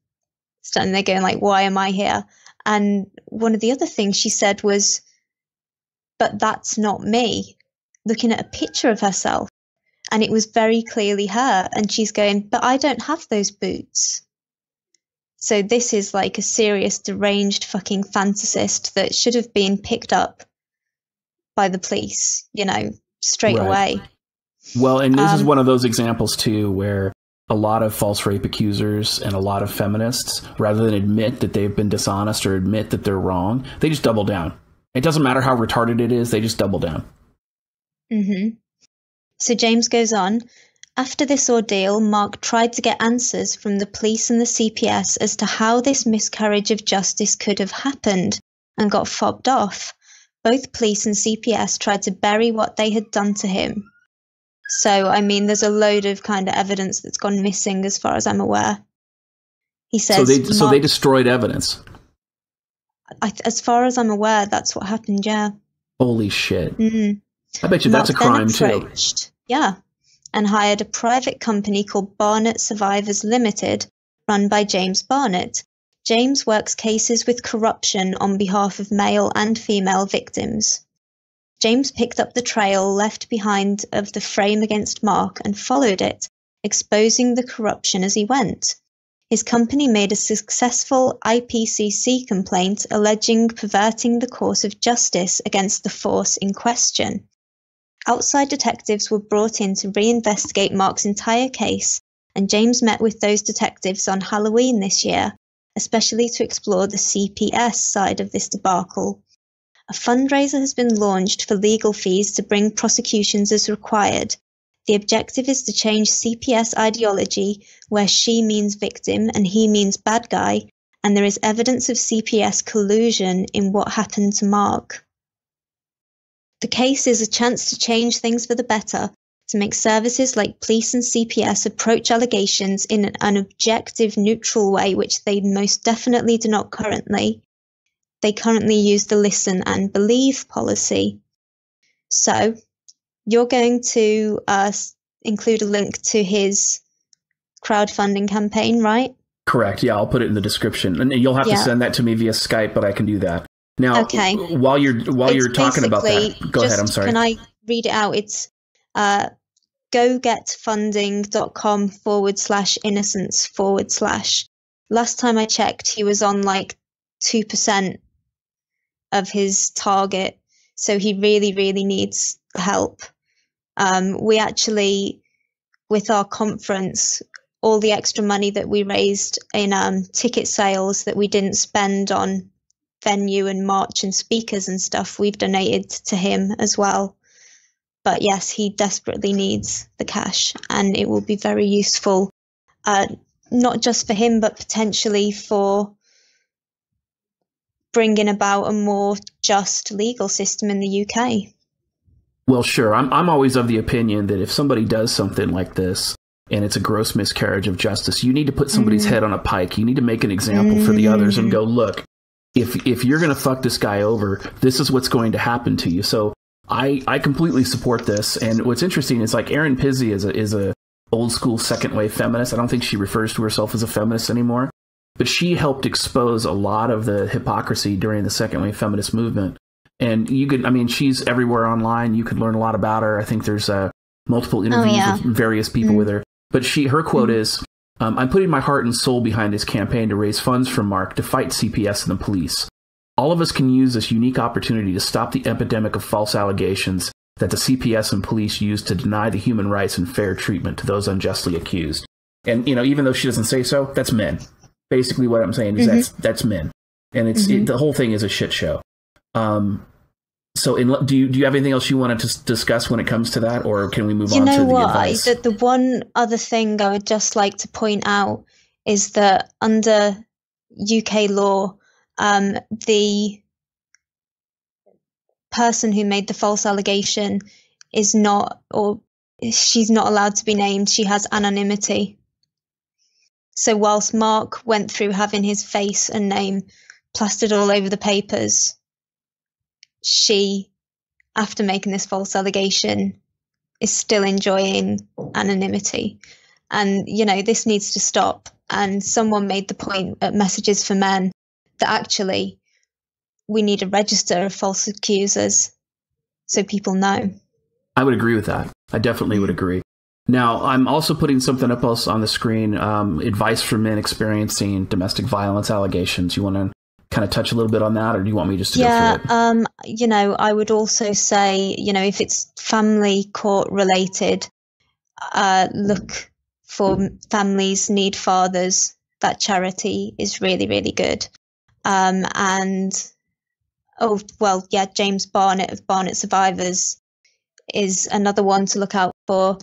Speaker 2: standing there going, like, why am I here? And one of the other things she said was, but that's not me. Looking at a picture of herself. And it was very clearly her. And she's going, but I don't have those boots. So this is like a serious deranged fucking fantasist that should have been picked up by the police, you know, straight away.
Speaker 1: Well, and this is one of those examples too, where a lot of false rape accusers and a lot of feminists, rather than admit that they've been dishonest or admit that they're wrong, they just double down. It doesn't matter how retarded it is, they just double down.
Speaker 2: So James goes on, after this ordeal, Mark tried to get answers from the police and the CPS as to how this miscarriage of justice could have happened and got fobbed off. Both police and CPS tried to bury what they had done to him. So, I mean, there's a load of kind of evidence that's gone missing as far as I'm aware. He says...
Speaker 1: So they destroyed evidence?
Speaker 2: As far as I'm aware, that's what happened, yeah.
Speaker 1: Holy shit. I bet you that's a crime too.
Speaker 2: Yeah, and hired a private company called Barnett Survivors Limited, run by James Barnett. James works cases with corruption on behalf of male and female victims. James picked up the trail left behind of the frame against Mark and followed it, exposing the corruption as he went. His company made a successful IPCC complaint alleging perverting the course of justice against the force in question. Outside detectives were brought in to reinvestigate Mark's entire case, and James met with those detectives on Halloween this year, especially to explore the CPS side of this debacle. A fundraiser has been launched for legal fees to bring prosecutions as required. The objective is to change CPS ideology, where she means victim and he means bad guy, and there is evidence of CPS collusion in what happened to Mark. The case is a chance to change things for the better, to make services like police and CPS approach allegations in an objective, neutral way, which they most definitely do not currently. They currently use the listen and believe policy. So, you're going to include a link to his crowdfunding campaign, right?
Speaker 1: Correct. Yeah, I'll put it in the description. And you'll have to send that to me via Skype, but I can do that. Now,
Speaker 2: Okay.
Speaker 1: while you're talking about that, go ahead. I'm sorry.
Speaker 2: Can I read it out? It's gogetfunding.com/innocence/. Last time I checked, he was on like 2% of his target, so he really, really needs help. We actually, with our conference, all the extra money that we raised in ticket sales that we didn't spend on venue and march and speakers and stuff, we've donated to him as well. But yes, he desperately needs the cash, and it will be very useful, not just for him, but potentially for bringing about a more just legal system in the UK.
Speaker 1: Well, sure. I'm always of the opinion that if somebody does something like this and it's a gross miscarriage of justice, you need to put somebody's head on a pike. You need to make an example for the others and go, look, if you're going to fuck this guy over, this is what's going to happen to you. So I completely support this. And what's interesting is like Erin Pizzey is a old school second wave feminist. I don't think she refers to herself as a feminist anymore, but she helped expose a lot of the hypocrisy during the second wave feminist movement. And you could, I mean, she's everywhere online. You could learn a lot about her. I think there's multiple interviews with various people with her. But her quote is, I'm putting my heart and soul behind this campaign to raise funds for Mark to fight CPS and the police. All of us can use this unique opportunity to stop the epidemic of false allegations that the CPS and police use to deny the human rights and fair treatment to those unjustly accused. And, you know, even though she doesn't say so, that's men. Basically what I'm saying is that's men. And it's the whole thing is a shit show. So do you have anything else you wanted to discuss when it comes to that, or can we move on to the advice?
Speaker 2: The one other thing I would just like to point out is that under UK law, the person who made the false allegation is not, or she's not allowed to be named. She has anonymity. So whilst Mark went through having his face and name plastered all over the papers, she, after making this false allegation, is still enjoying anonymity. And, you know, this needs to stop. And someone made the point at Messages for Men that actually we need a register of false accusers so people know.
Speaker 1: I would agree with that. I definitely would agree. Now, I'm also putting something up else on the screen, advice for men experiencing domestic violence allegations. You want to kind of touch a little bit on that, or do you want me just to go through it?
Speaker 2: You know, I would also say, you know, if it's family court related, look for Families Need Fathers. That charity is really, really good. James Barnett of Barnett Survivors is another one to look out for.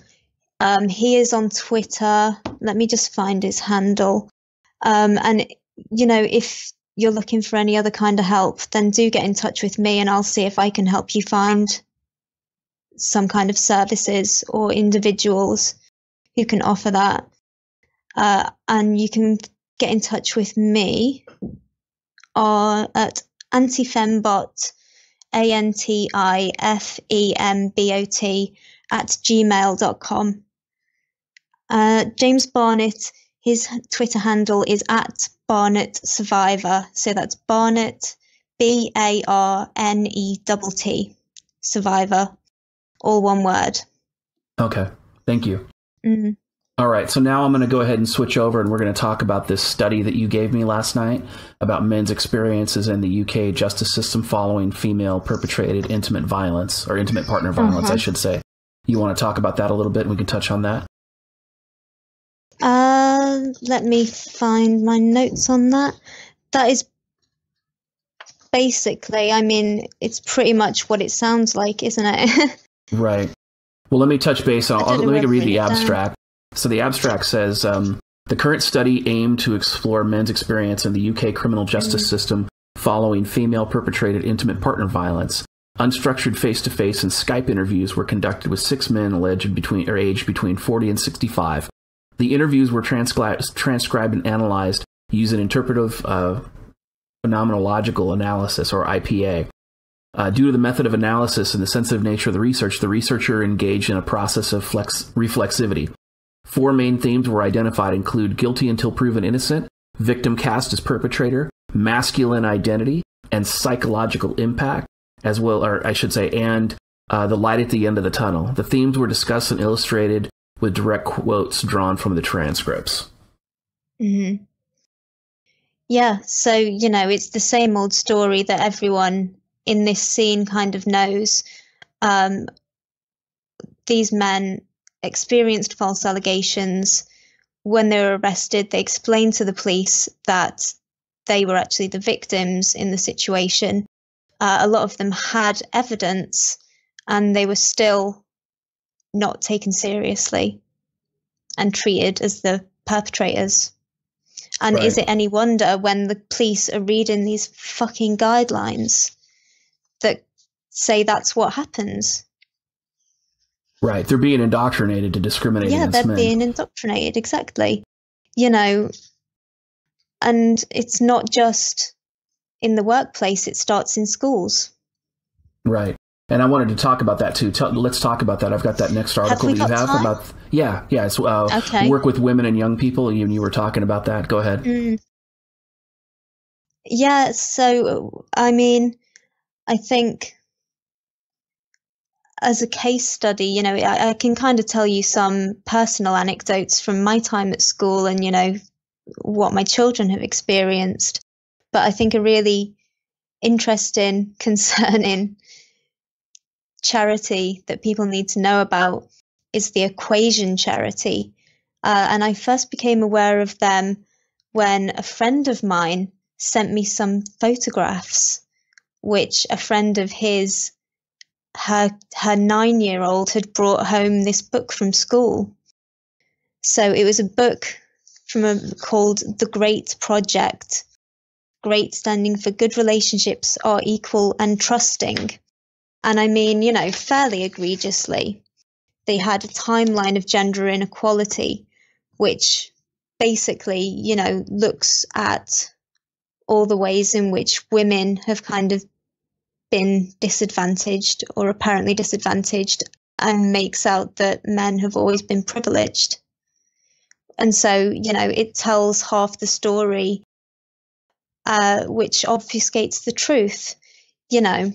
Speaker 2: He is on Twitter. Let me just find his handle. And, you know, if you're looking for any other kind of help, then do get in touch with me and I'll see if I can help you find some kind of services or individuals who can offer that. And you can get in touch with me at antifembot, ANTIFEMBOT @gmail.com. James Barnett, his Twitter handle is @Barnett Survivor. So that's Barnett, BARNETT, Survivor, all one word.
Speaker 1: Okay, thank you. All right, so now I'm going to go ahead and switch over, and we're going to talk about this study that you gave me last night about men's experiences in the UK justice system following female perpetrated intimate violence, or intimate partner violence, I should say. You want to talk about that a little bit, and we can touch on that?
Speaker 2: Let me find my notes on that. That is basically, I mean, it's pretty much what it sounds like, isn't it?
Speaker 1: Right. Well, let me touch base on, let me read the abstract. So the abstract says, the current study aimed to explore men's experience in the UK criminal justice system following female perpetrated intimate partner violence. Unstructured face-to-face and Skype interviews were conducted with 6 men aged between 40 and 65. The interviews were transcribed and analyzed using interpretive phenomenological analysis, or IPA. Due to the method of analysis and the sensitive nature of the research, the researcher engaged in a process of reflexivity. 4 main themes were identified, include guilty until proven innocent, victim cast as perpetrator, masculine identity, and psychological impact, as well, or I should say, and the light at the end of the tunnel. The themes were discussed and illustrated with direct quotes drawn from the transcripts.
Speaker 2: Mm-hmm. Yeah, so, you know, it's the same old story that everyone in this scene kind of knows. These men experienced false allegations. When they were arrested, they explained to the police that they were actually the victims in the situation. A lot of them had evidence, and they were still not taken seriously and treated as the perpetrators. And
Speaker 1: Right.
Speaker 2: is it any wonder when the police are reading these fucking guidelines that say that's what happens?
Speaker 1: Right. They're being indoctrinated to discriminate against men.
Speaker 2: Yeah, they're being indoctrinated, exactly. You know, and it's not just in the workplace, it starts in schools.
Speaker 1: Right. And I wanted to talk about that too. Let's talk about that. I've got that next article that you have
Speaker 2: time?
Speaker 1: about. Yeah. It's
Speaker 2: Okay.
Speaker 1: Work with women and young people. You were talking about that. Go ahead.
Speaker 2: Yeah. So, I mean, I think as a case study, you know, I can kind of tell you some personal anecdotes from my time at school and, you know, what my children have experienced. But I think a really interesting, concerning charity that people need to know about is the Equation charity. And I first became aware of them when a friend of mine sent me some photographs, which a friend of his, her 9-year-old, had brought home this book from school. So it was a book called The Great Project. Great standing for good relationships are equal and trusting. And I mean, you know, fairly egregiously, they had a timeline of gender inequality, which basically, you know, looks at all the ways in which women have kind of been disadvantaged or apparently disadvantaged, and makes out that men have always been privileged. And so, you know, it tells half the story, which obfuscates the truth, you know.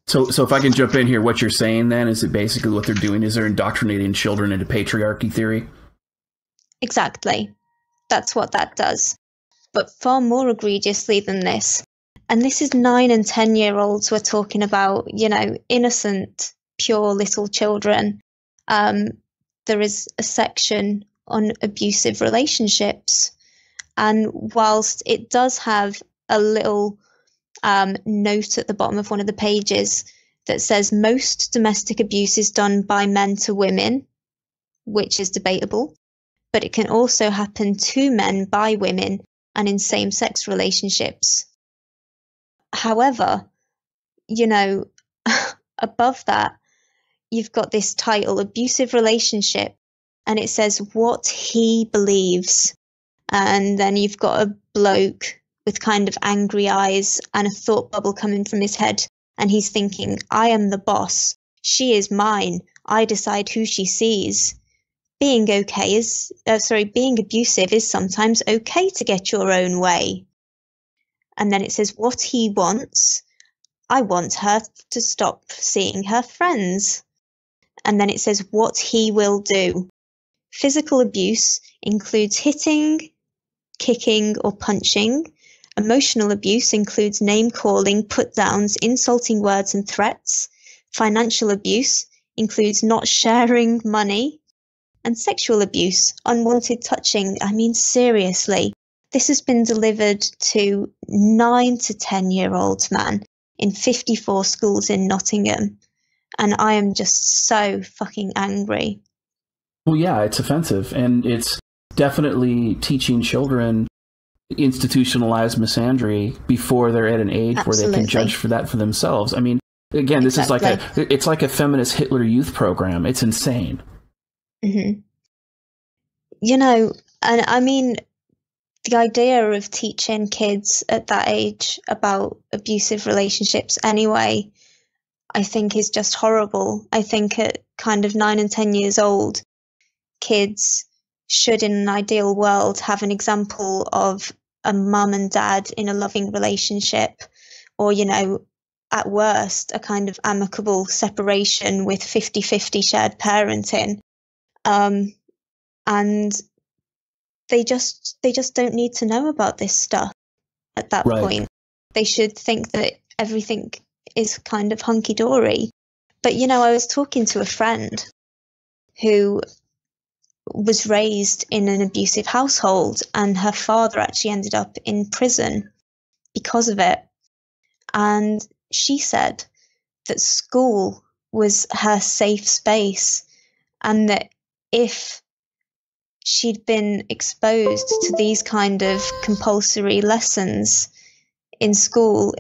Speaker 1: So if I can jump in here, what you're saying then is that basically what they're doing is they're indoctrinating children into patriarchy theory?
Speaker 2: Exactly. That's what that does. But far more egregiously than this, and this is 9 and 10-year-olds we're talking about, you know, innocent, pure little children. There is a section on abusive relationships. And whilst it does have a little note at the bottom of one of the pages that says most domestic abuse is done by men to women, which is debatable, but it can also happen to men by women and in same-sex relationships. However, you know, above that, you've got this title, Abusive Relationship, and it says what he believes. And then you've got a bloke with kind of angry eyes and a thought bubble coming from his head. And he's thinking, I am the boss. She is mine. I decide who she sees. Being abusive is sometimes okay to get your own way. And then it says what he wants. I want her to stop seeing her friends. And then it says what he will do. Physical abuse includes hitting, kicking, or punching. Emotional abuse includes name-calling, put-downs, insulting words, and threats. Financial abuse includes not sharing money. And sexual abuse, unwanted touching. I mean, seriously, this has been delivered to 9 to 10-year-olds, man, in 54 schools in Nottingham. And I am just so fucking angry.
Speaker 1: Well, yeah, it's offensive. And it's definitely teaching children institutionalized misandry before they're at an age where they can judge for that for themselves. I mean, again, this is it's like a feminist Hitler Youth program. It's insane.
Speaker 2: Mm-hmm. You know, and I mean, the idea of teaching kids at that age about abusive relationships anyway, I think is just horrible. I think at kind of 9 and 10 years old, kids should, in an ideal world, have an example of a mum and dad in a loving relationship or, you know, at worst, a kind of amicable separation with 50-50 shared parenting. And they just don't need to know about this stuff at that point. They should think that everything is kind of hunky-dory. But, you know, I was talking to a friend who was raised in an abusive household, and her father actually ended up in prison because of it. And she said that school was her safe space, and that if she'd been exposed to these kind of compulsory lessons in school,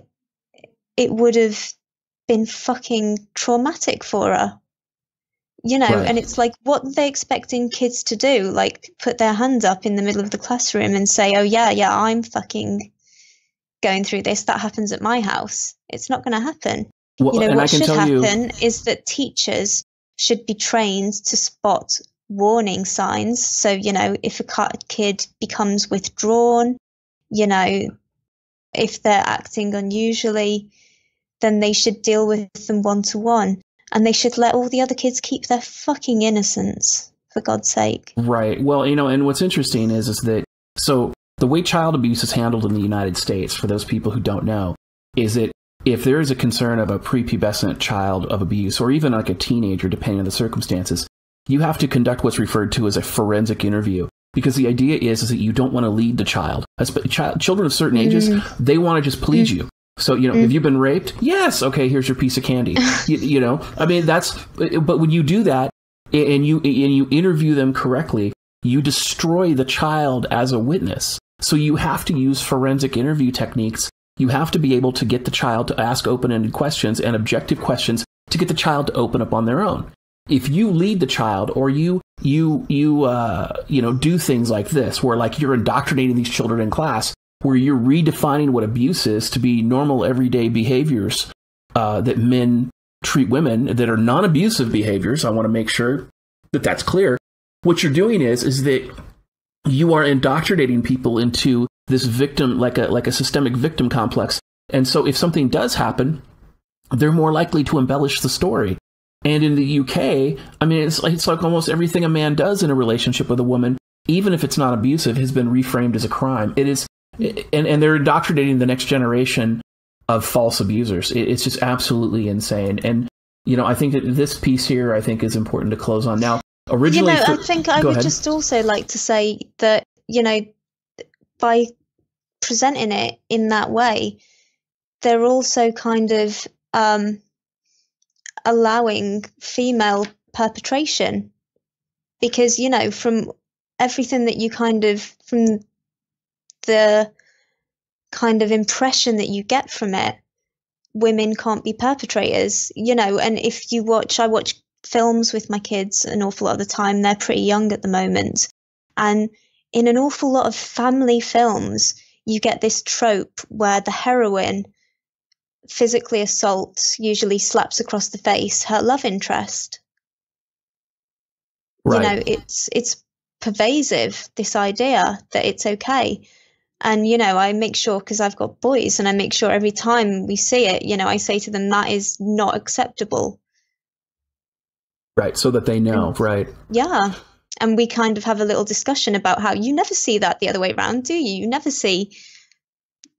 Speaker 2: it would have been fucking traumatic for her. You know, and it's like, what are they expecting kids to do? Like, put their hand up in the middle of the classroom and say, oh, yeah, I'm fucking going through this. That happens at my house. It's not going to happen.
Speaker 1: Well,
Speaker 2: you know, what should happen is that teachers should be trained to spot warning signs. So, you know, if a kid becomes withdrawn, you know, if they're acting unusually, then they should deal with them one-to-one. And they should let all the other kids keep their fucking innocence, for God's sake. Right.
Speaker 1: Well, you know, and what's interesting is that, so the way child abuse is handled in the United States, for those people who don't know, is that if there is a concern of a prepubescent child of abuse, or even like a teenager, depending on the circumstances, you have to conduct what's referred to as a forensic interview. Because the idea is that you don't want to lead the child. Children of certain ages, they want to just please you. So, you know, have you been raped? Yes. Okay, here's your piece of candy. You know, I mean, but when you do that and you interview them correctly, you destroy the child as a witness. So you have to use forensic interview techniques. You have to be able to get the child to ask open-ended questions and objective questions to get the child to open up on their own. If you lead the child, or you know, do things like this, where like you're indoctrinating these children in class, where you're redefining what abuse is to be normal everyday behaviors that men treat women that are non-abusive behaviors. I want to make sure that that's clear. What you're doing is that you are indoctrinating people into this victim, like a systemic victim complex. And so if something does happen, they're more likely to embellish the story. And in the UK, I mean, it's like almost everything a man does in a relationship with a woman, even if it's not abusive, has been reframed as a crime. It is. And they're indoctrinating the next generation of false abusers. It's just absolutely insane. And, you know, I think that this piece here, I think, is important to close on. Now, originally... You know,
Speaker 2: I think I would just also like to say that, you know, by presenting it in that way, they're also kind of allowing female perpetration. Because, you know, from everything that you from the kind of impression that you get from it, women can't be perpetrators, you know. And if you I watch films with my kids an awful lot of the time. They're pretty young at the moment. And in an awful lot of family films, you get this trope where the heroine physically assaults, usually slaps across the face, her love interest. Right. You know, it's pervasive, this idea that it's okay. And, you know, I make sure, because I've got boys, and I make sure every time we see it, you know, I say to them, that is not acceptable.
Speaker 1: Right, so that they know, right.
Speaker 2: Yeah. And we kind of have a little discussion about how you never see that the other way around, do you? You never see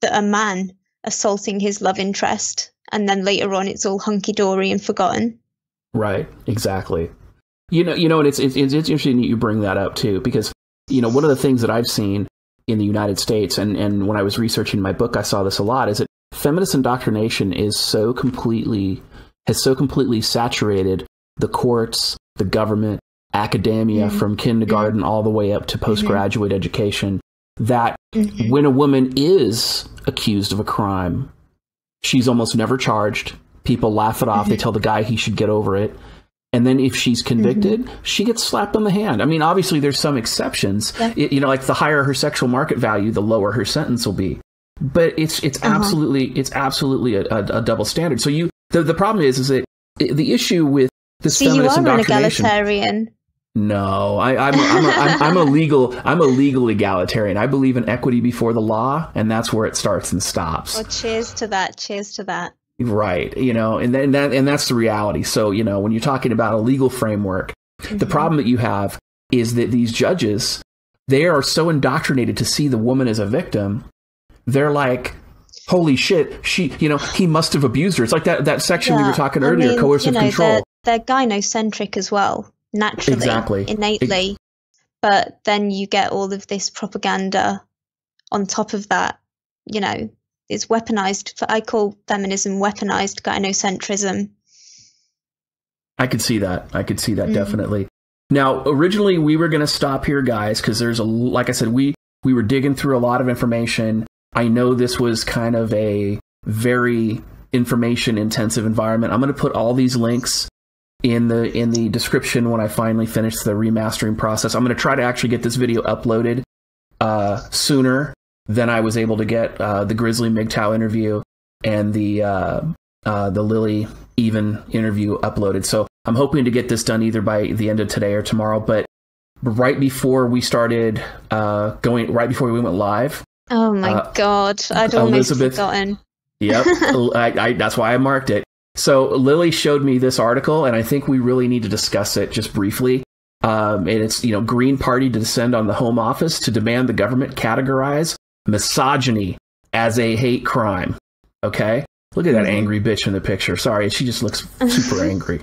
Speaker 2: that a man assaulting his love interest, and then later on it's all hunky-dory and forgotten.
Speaker 1: Right, exactly. You know, and it's interesting that you bring that up too, because, you know, one of the things that I've seen in the United States, and when I was researching my book, I saw this a lot, is that feminist indoctrination has so completely saturated the courts, the government, academia, from kindergarten all the way up to postgraduate education, that when a woman is accused of a crime, she's almost never charged. People laugh it off. They tell the guy he should get over it. And then if she's convicted, she gets slapped on the hand. I mean, obviously there's some exceptions. Yeah. You know, like the higher her sexual market value, the lower her sentence will be. But it's absolutely a double standard. So the problem is that the issue with this feminist indoctrination.
Speaker 2: You are an egalitarian.
Speaker 1: No, I'm a legal egalitarian. I believe in equity before the law, and that's where it starts and stops.
Speaker 2: Well, cheers to that. Cheers to that.
Speaker 1: Right. And that's the reality. So, when you're talking about a legal framework, the problem that you have is that these judges, they are so indoctrinated to see the woman as a victim. They're like, holy shit, he must have abused her. It's like that section we were talking earlier, coercive control.
Speaker 2: They're gynocentric as well, naturally,
Speaker 1: exactly,
Speaker 2: innately. But then you get all of this propaganda on top of that, it's weaponized. I call feminism weaponized gynocentrism.
Speaker 1: I could see that. Definitely. Now, originally we were going to stop here, guys, because like I said, we were digging through a lot of information. I know this was kind of a very information intensive environment. I'm going to put all these links in the description when I finally finish the remastering process. I'm going to try to actually get this video uploaded sooner than I was able to get the Grizzly MGTOW interview and the Lily Even interview uploaded. So I'm hoping to get this done either by the end of today or tomorrow. But right before we started right before we went live.
Speaker 2: Oh my God, I'd almost forgotten.
Speaker 1: Yep, that's why I marked it. So Lily showed me this article, and I think we really need to discuss it just briefly. And it's, Green Party to descend on the Home Office to demand the government categorize misogyny as a hate crime. Okay? Look at that angry bitch in the picture. Sorry, she just looks super angry.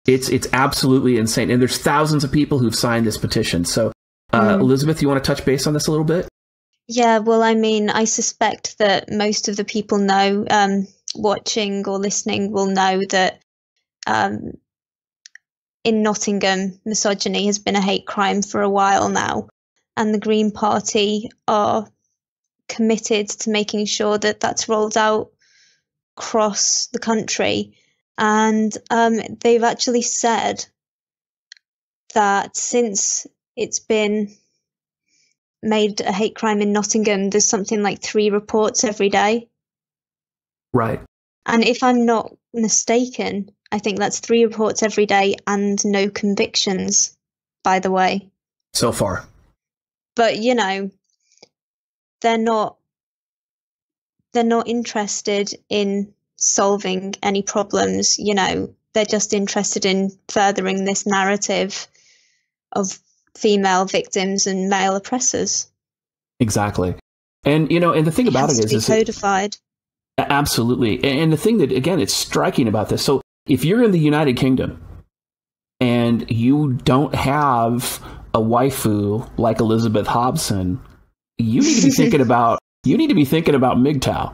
Speaker 1: It's absolutely insane. And there's thousands of people who've signed this petition. So, Elizabeth, you want to touch base on this a little bit?
Speaker 2: Yeah, well, I suspect that most of the people watching or listening will know that in Nottingham, misogyny has been a hate crime for a while now. And the Green Party are committed to making sure that that's rolled out across the country. And they've actually said that since it's been made a hate crime in Nottingham, there's something like 3 reports every day.
Speaker 1: Right.
Speaker 2: And if I'm not mistaken, I think that's 3 reports every day and no convictions, by the way.
Speaker 1: So far.
Speaker 2: But, they're not interested in solving any problems, they're just interested in furthering this narrative of female victims and male oppressors.
Speaker 1: Exactly. And, and the thing about it is
Speaker 2: codified.
Speaker 1: Absolutely. And the thing that, again, it's striking about this. So if you're in the United Kingdom and you don't have a waifu like Elizabeth Hobson, you need to be thinking about MGTOW.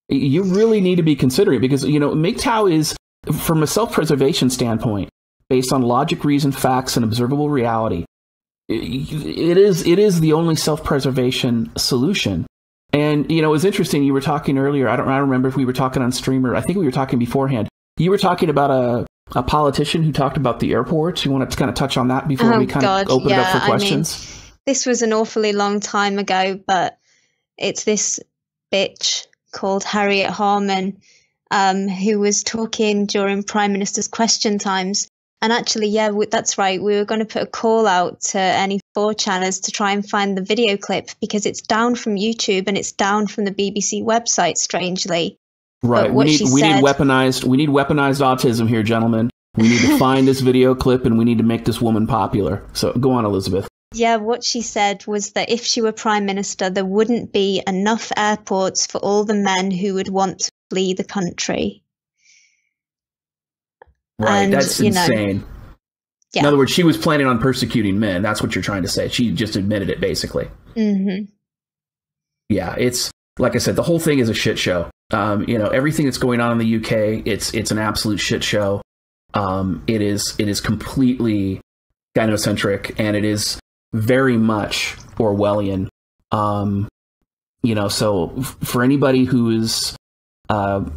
Speaker 1: You really need to be considering it because, MGTOW is, from a self-preservation standpoint, based on logic, reason, facts, and observable reality, it is the only self-preservation solution. And, it was interesting. You were talking earlier. I don't remember if we were talking on stream or I think we were talking beforehand. You were talking about a politician who talked about the airports. You want to kind of touch on that before we kind of open it up for questions?
Speaker 2: This was an awfully long time ago, but it's this bitch called Harriet Harman who was talking during Prime Minister's question times. And actually, that's right. We were going to put a call out to any 4chaners to try and find the video clip because it's down from YouTube and it's down from the BBC website, strangely.
Speaker 1: Right. We need weaponized autism here, gentlemen. We need to find this video clip and we need to make this woman popular. So go on, Elizabeth.
Speaker 2: Yeah, what she said was that if she were Prime Minister, there wouldn't be enough airports for all the men who would want to flee the country.
Speaker 1: Right,
Speaker 2: and,
Speaker 1: that's insane.
Speaker 2: Yeah.
Speaker 1: In other words, she was planning on persecuting men. That's what you're trying to say. She just admitted it, basically.
Speaker 2: Mm-hmm.
Speaker 1: Yeah, it's, like I said, the whole thing is a shit show. Everything that's going on in the UK, it's an absolute shit show. It is completely gynocentric, and it is very much Orwellian. So for anybody who has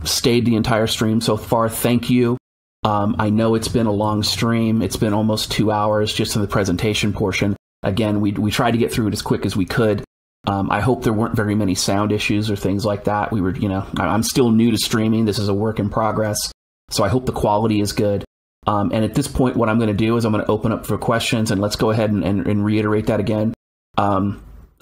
Speaker 1: stayed the entire stream so far, thank you. I know it's been a long stream. It's been almost 2 hours just in the presentation portion. Again, we tried to get through it as quick as we could. I hope there weren't very many sound issues or things like that. I'm still new to streaming. This is a work in progress. So I hope the quality is good. And at this point, what I'm going to do is I'm going to open up for questions, and let's go ahead and reiterate that again.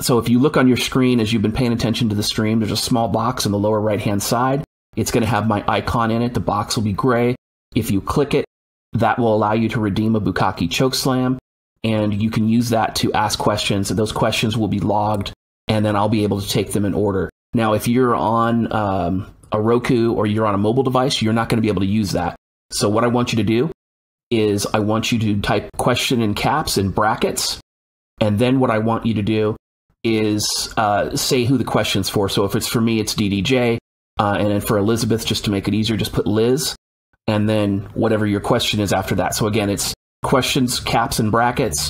Speaker 1: So if you look on your screen as you've been paying attention to the stream, there's a small box on the lower right-hand side. It's going to have my icon in it. The box will be gray. If you click it, that will allow you to redeem a Bukkake Chokeslam, and you can use that to ask questions, and those questions will be logged, and then I'll be able to take them in order. Now, if you're on a Roku or you're on a mobile device, you're not going to be able to use that. So what I want you to do is I want you to type question in caps and brackets, and then what I want you to do is say who the question's for. So if it's for me, it's DDJ, and then for Elizabeth, just to make it easier, just put Liz, and then whatever your question is after that. So again, it's questions, caps and brackets,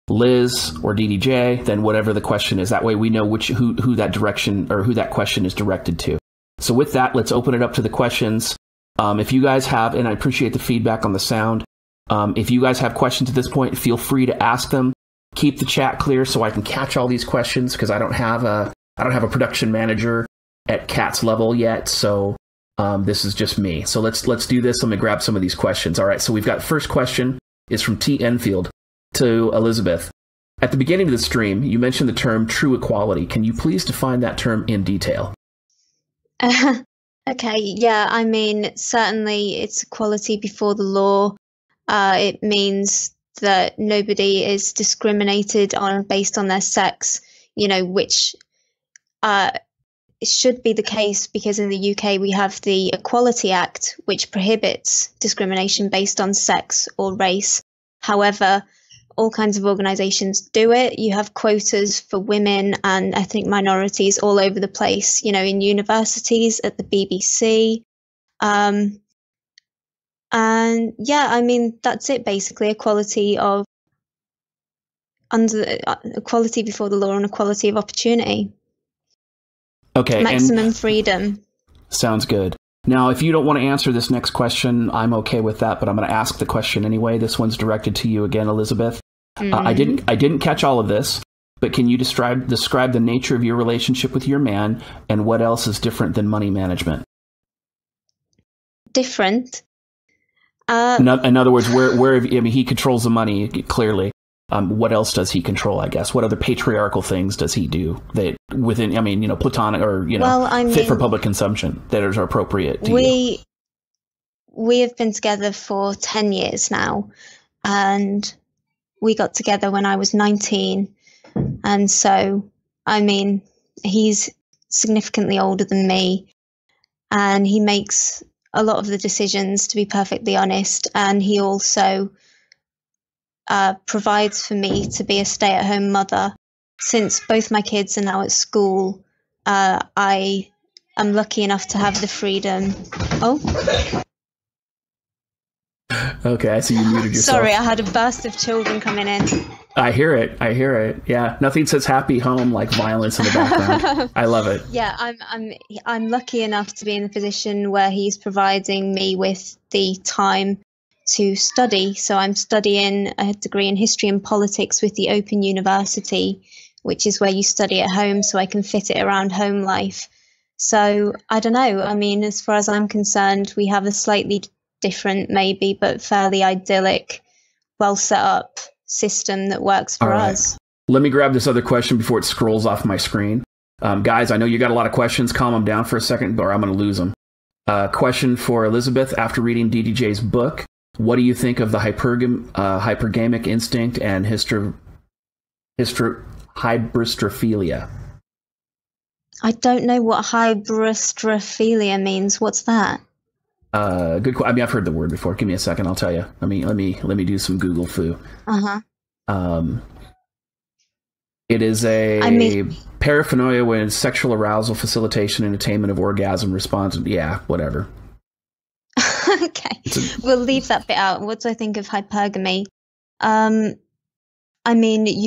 Speaker 1: Liz or DDJ, then whatever the question is. That way we know who that direction or who that question is directed to. So with that, let's open it up to the questions. If you guys have, and I appreciate the feedback on the sound, if you guys have questions at this point, feel free to ask them. Keep the chat clear so I can catch all these questions, because I don't have a production manager at Kat's level yet. So this is just me. So let's do this. Let me grab some of these questions. All right. So we've got first question is from T. Enfield to Elizabeth. At the beginning of the stream, you mentioned the term true equality. Can you please define that term in detail?
Speaker 2: Okay. Yeah. I mean, certainly it's equality before the law. It means that nobody is discriminated on based on their sex, which it should be the case, because in the UK we have the Equality Act, which prohibits discrimination based on sex or race. However, all kinds of organisations do it. You have quotas for women and ethnic minorities all over the place, in universities, at the BBC. And yeah, I mean, that's it basically. Equality before the law and equality of opportunity.
Speaker 1: Okay.
Speaker 2: Maximum freedom.
Speaker 1: Sounds good. Now, if you don't want to answer this next question, I'm okay with that, but I'm going to ask the question anyway. This one's directed to you again, Elizabeth. I didn't catch all of this, but can you describe the nature of your relationship with your man, and what else is different than money management?
Speaker 2: Different?
Speaker 1: In other words, he controls the money, clearly. What else does he control, I guess? What other patriarchal things does he do that within, platonic or, fit for public consumption that are appropriate to you?
Speaker 2: We have been together for 10 years now, and we got together when I was 19. And so, he's significantly older than me, and he makes a lot of the decisions, to be perfectly honest. And he also provides for me to be a stay-at-home mother. Since both my kids are now at school, I am lucky enough to have the freedom. Oh.
Speaker 1: Okay, I see you muted yourself.
Speaker 2: Sorry, I had a burst of children coming in.
Speaker 1: I hear it. Yeah, nothing says happy home like violence in the background. I love it.
Speaker 2: Yeah, I'm lucky enough to be in the position where he's providing me with the time to study. So I'm studying a degree in history and politics with the Open University, which is where you study at home, so I can fit it around home life. So I don't know. As far as I'm concerned, we have a slightly different, maybe, but fairly idyllic, well set up system that works for us.
Speaker 1: Let me grab this other question before it scrolls off my screen. Guys, I know you got a lot of questions. Calm them down for a second, or I'm going to lose them. Question for Elizabeth. After reading DDJ's book, what do you think of the hypergamic instinct and hybristrophilia?
Speaker 2: I don't know what hybristrophilia means. What's that?
Speaker 1: Good. I've heard the word before. Give me a second. I'll tell you. Let me do some Google foo. It is a paraphernalia with sexual arousal, facilitation, and attainment of orgasm response. Yeah, whatever.
Speaker 2: Okay, we'll leave that bit out. What do I think of hypergamy? You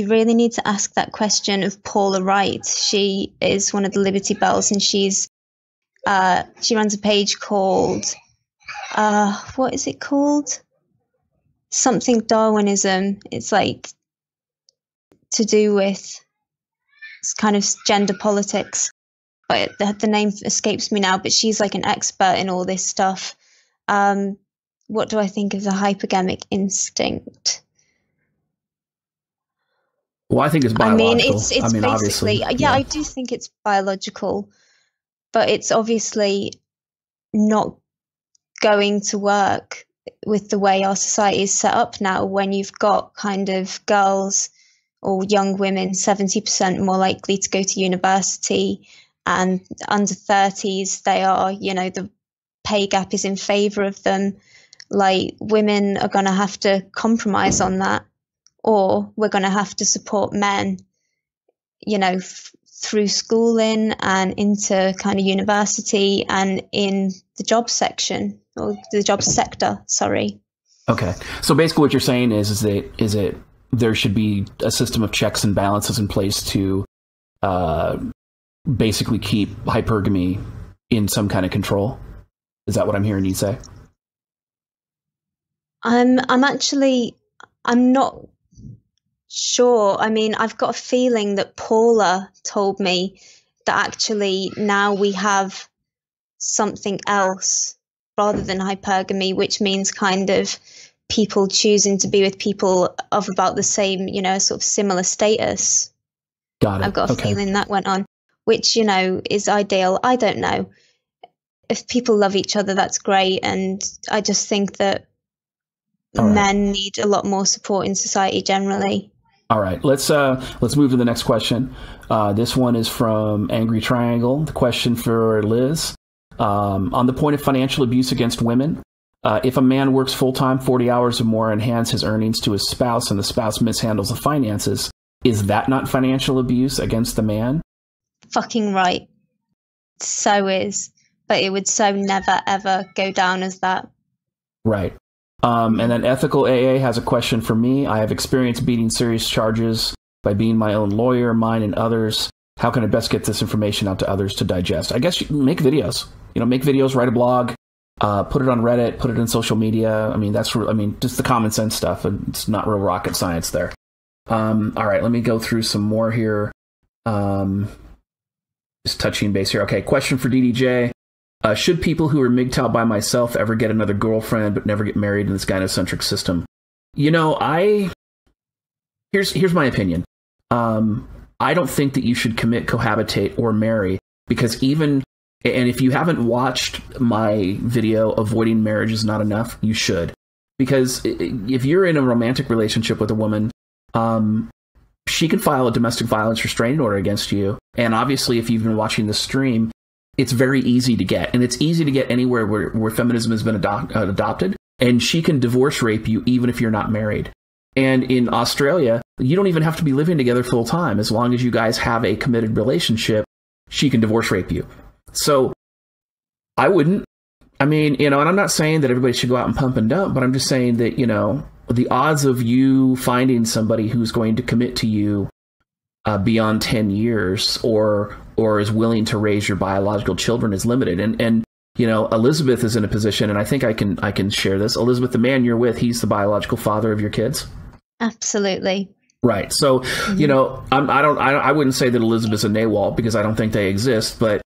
Speaker 2: really need to ask that question of Paula Wright. She is one of the Liberty Bells, and she runs a page called what is it called? Something Darwinism. It's like to do with kind of gender politics, but the name escapes me now. But she's like an expert in all this stuff. what do I think of the hypergamic instinct?
Speaker 1: Well, I think it's biological.
Speaker 2: I mean, it's basically,
Speaker 1: obviously,
Speaker 2: yeah, I do think it's biological, but it's obviously not going to work with the way our society is set up now, when you've got kind of girls or young women 70% more likely to go to university, and under 30s, they are, the pay gap is in favor of them. Like, women are going to have to compromise on that, or we're going to have to support men, through schooling and into kind of university and in the job section, or the job sector, sorry.
Speaker 1: Okay. So basically what you're saying is that there should be a system of checks and balances in place to basically keep hypergamy in some kind of control. Is that what I'm hearing you say?
Speaker 2: I'm not sure. I mean, I've got a feeling that Paula told me that actually now we have something else rather than hypergamy, which means kind of people choosing to be with people of about the same, sort of similar status.
Speaker 1: Got it.
Speaker 2: I've got a feeling that went on, which, is ideal. I don't know. If people love each other, that's great. And I just think that men need a lot more support in society generally.
Speaker 1: All right, let's move to the next question. This one is from Angry Triangle. The question for Liz. On the point of financial abuse against women, if a man works full-time, 40 hours or more, and hands his earnings to his spouse, and the spouse mishandles the finances, is that not financial abuse against the man?
Speaker 2: Fucking right. So is. But it would so never, ever go down as that.
Speaker 1: Right. And then Ethical AA has a question for me. I have experience beating serious charges by being my own lawyer, mine and others. How can I best get this information out to others to digest? I guess you make videos. Make videos, write a blog, put it on Reddit, put it in social media. I mean, just the common sense stuff. It's not real rocket science there. All right, let me go through some more here. Just touching base here. Okay, question for DDJ. Should people who are MGTOW by myself ever get another girlfriend but never get married in this gynocentric system? Here's my opinion. I don't think that you should commit, cohabitate, or marry, because and if you haven't watched my video, Avoiding Marriage is Not Enough, you should. Because if you're in a romantic relationship with a woman, she can file a domestic violence restraining order against you. And obviously, if you've been watching this stream, it's very easy to get. And it's easy to get anywhere where feminism has been adopted. And she can divorce rape you even if you're not married. And in Australia, you don't even have to be living together full time. As long as you guys have a committed relationship, she can divorce rape you. So I wouldn't. I mean, and I'm not saying that everybody should go out and pump and dump, but I'm just saying that, the odds of you finding somebody who's going to commit to you beyond 10 years or is willing to raise your biological children is limited. And Elizabeth is in a position, and I think I can share this. Elizabeth, the man you're with, he's the biological father of your kids.
Speaker 2: Absolutely.
Speaker 1: Right. So, I wouldn't say that Elizabeth's a NAWAL because I don't think they exist, but,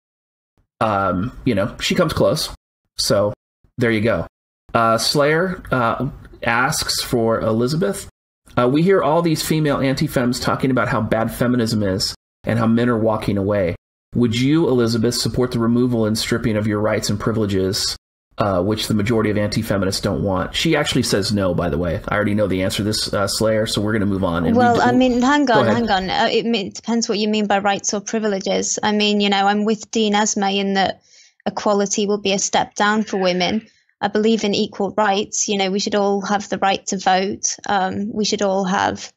Speaker 1: she comes close. So there you go. Slayer asks for Elizabeth. We hear all these female anti-fems talking about how bad feminism is and how men are walking away. Would you, Elizabeth, support the removal and stripping of your rights and privileges, which the majority of anti-feminists don't want? She actually says no, by the way. I already know the answer to this, Slayer, so we're going to move on. And
Speaker 2: hang on. It depends what you mean by rights or privileges. I mean, I'm with Dean Esme in that equality will be a step down for women. I believe in equal rights. We should all have the right to vote. We should all have,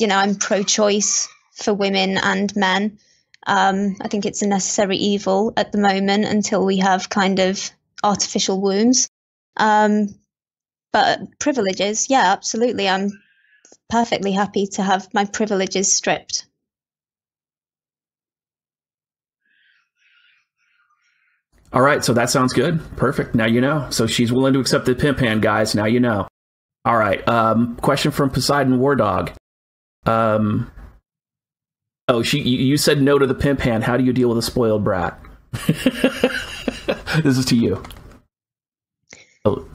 Speaker 2: I'm pro-choice for women and men. I think it's a necessary evil at the moment until we have kind of artificial wombs. But privileges, yeah, absolutely. I'm perfectly happy to have my privileges stripped.
Speaker 1: All right, so that sounds good. Perfect. Now you know. So she's willing to accept the pimp hand, guys. Now you know. All right. Question from Poseidon War Dog. You said no to the pimp hand. How do you deal with a spoiled brat? This is to you. Oh.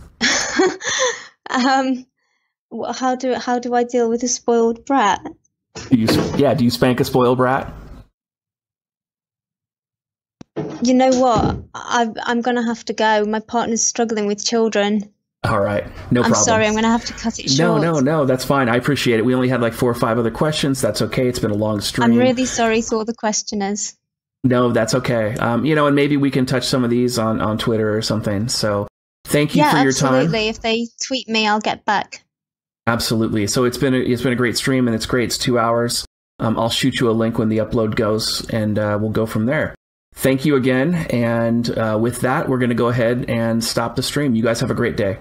Speaker 2: How do I deal with a spoiled brat?
Speaker 1: Do you spank a spoiled brat?
Speaker 2: You know what? I'm gonna have to go. My partner's struggling with children.
Speaker 1: All right, no problem.
Speaker 2: I'm sorry, I'm gonna have to cut it short.
Speaker 1: No, that's fine. I appreciate it. We only had like 4 or 5 other questions. That's okay. It's been a long stream.
Speaker 2: I'm really sorry to all the questioners.
Speaker 1: No, that's okay. And maybe we can touch some of these on Twitter or something. So thank you for your time.
Speaker 2: Absolutely. If they tweet me, I'll get back.
Speaker 1: Absolutely. So it's been a great stream, and it's great. It's 2 hours. I'll shoot you a link when the upload goes, and we'll go from there. Thank you again. And with that, we're going to go ahead and stop the stream. You guys have a great day.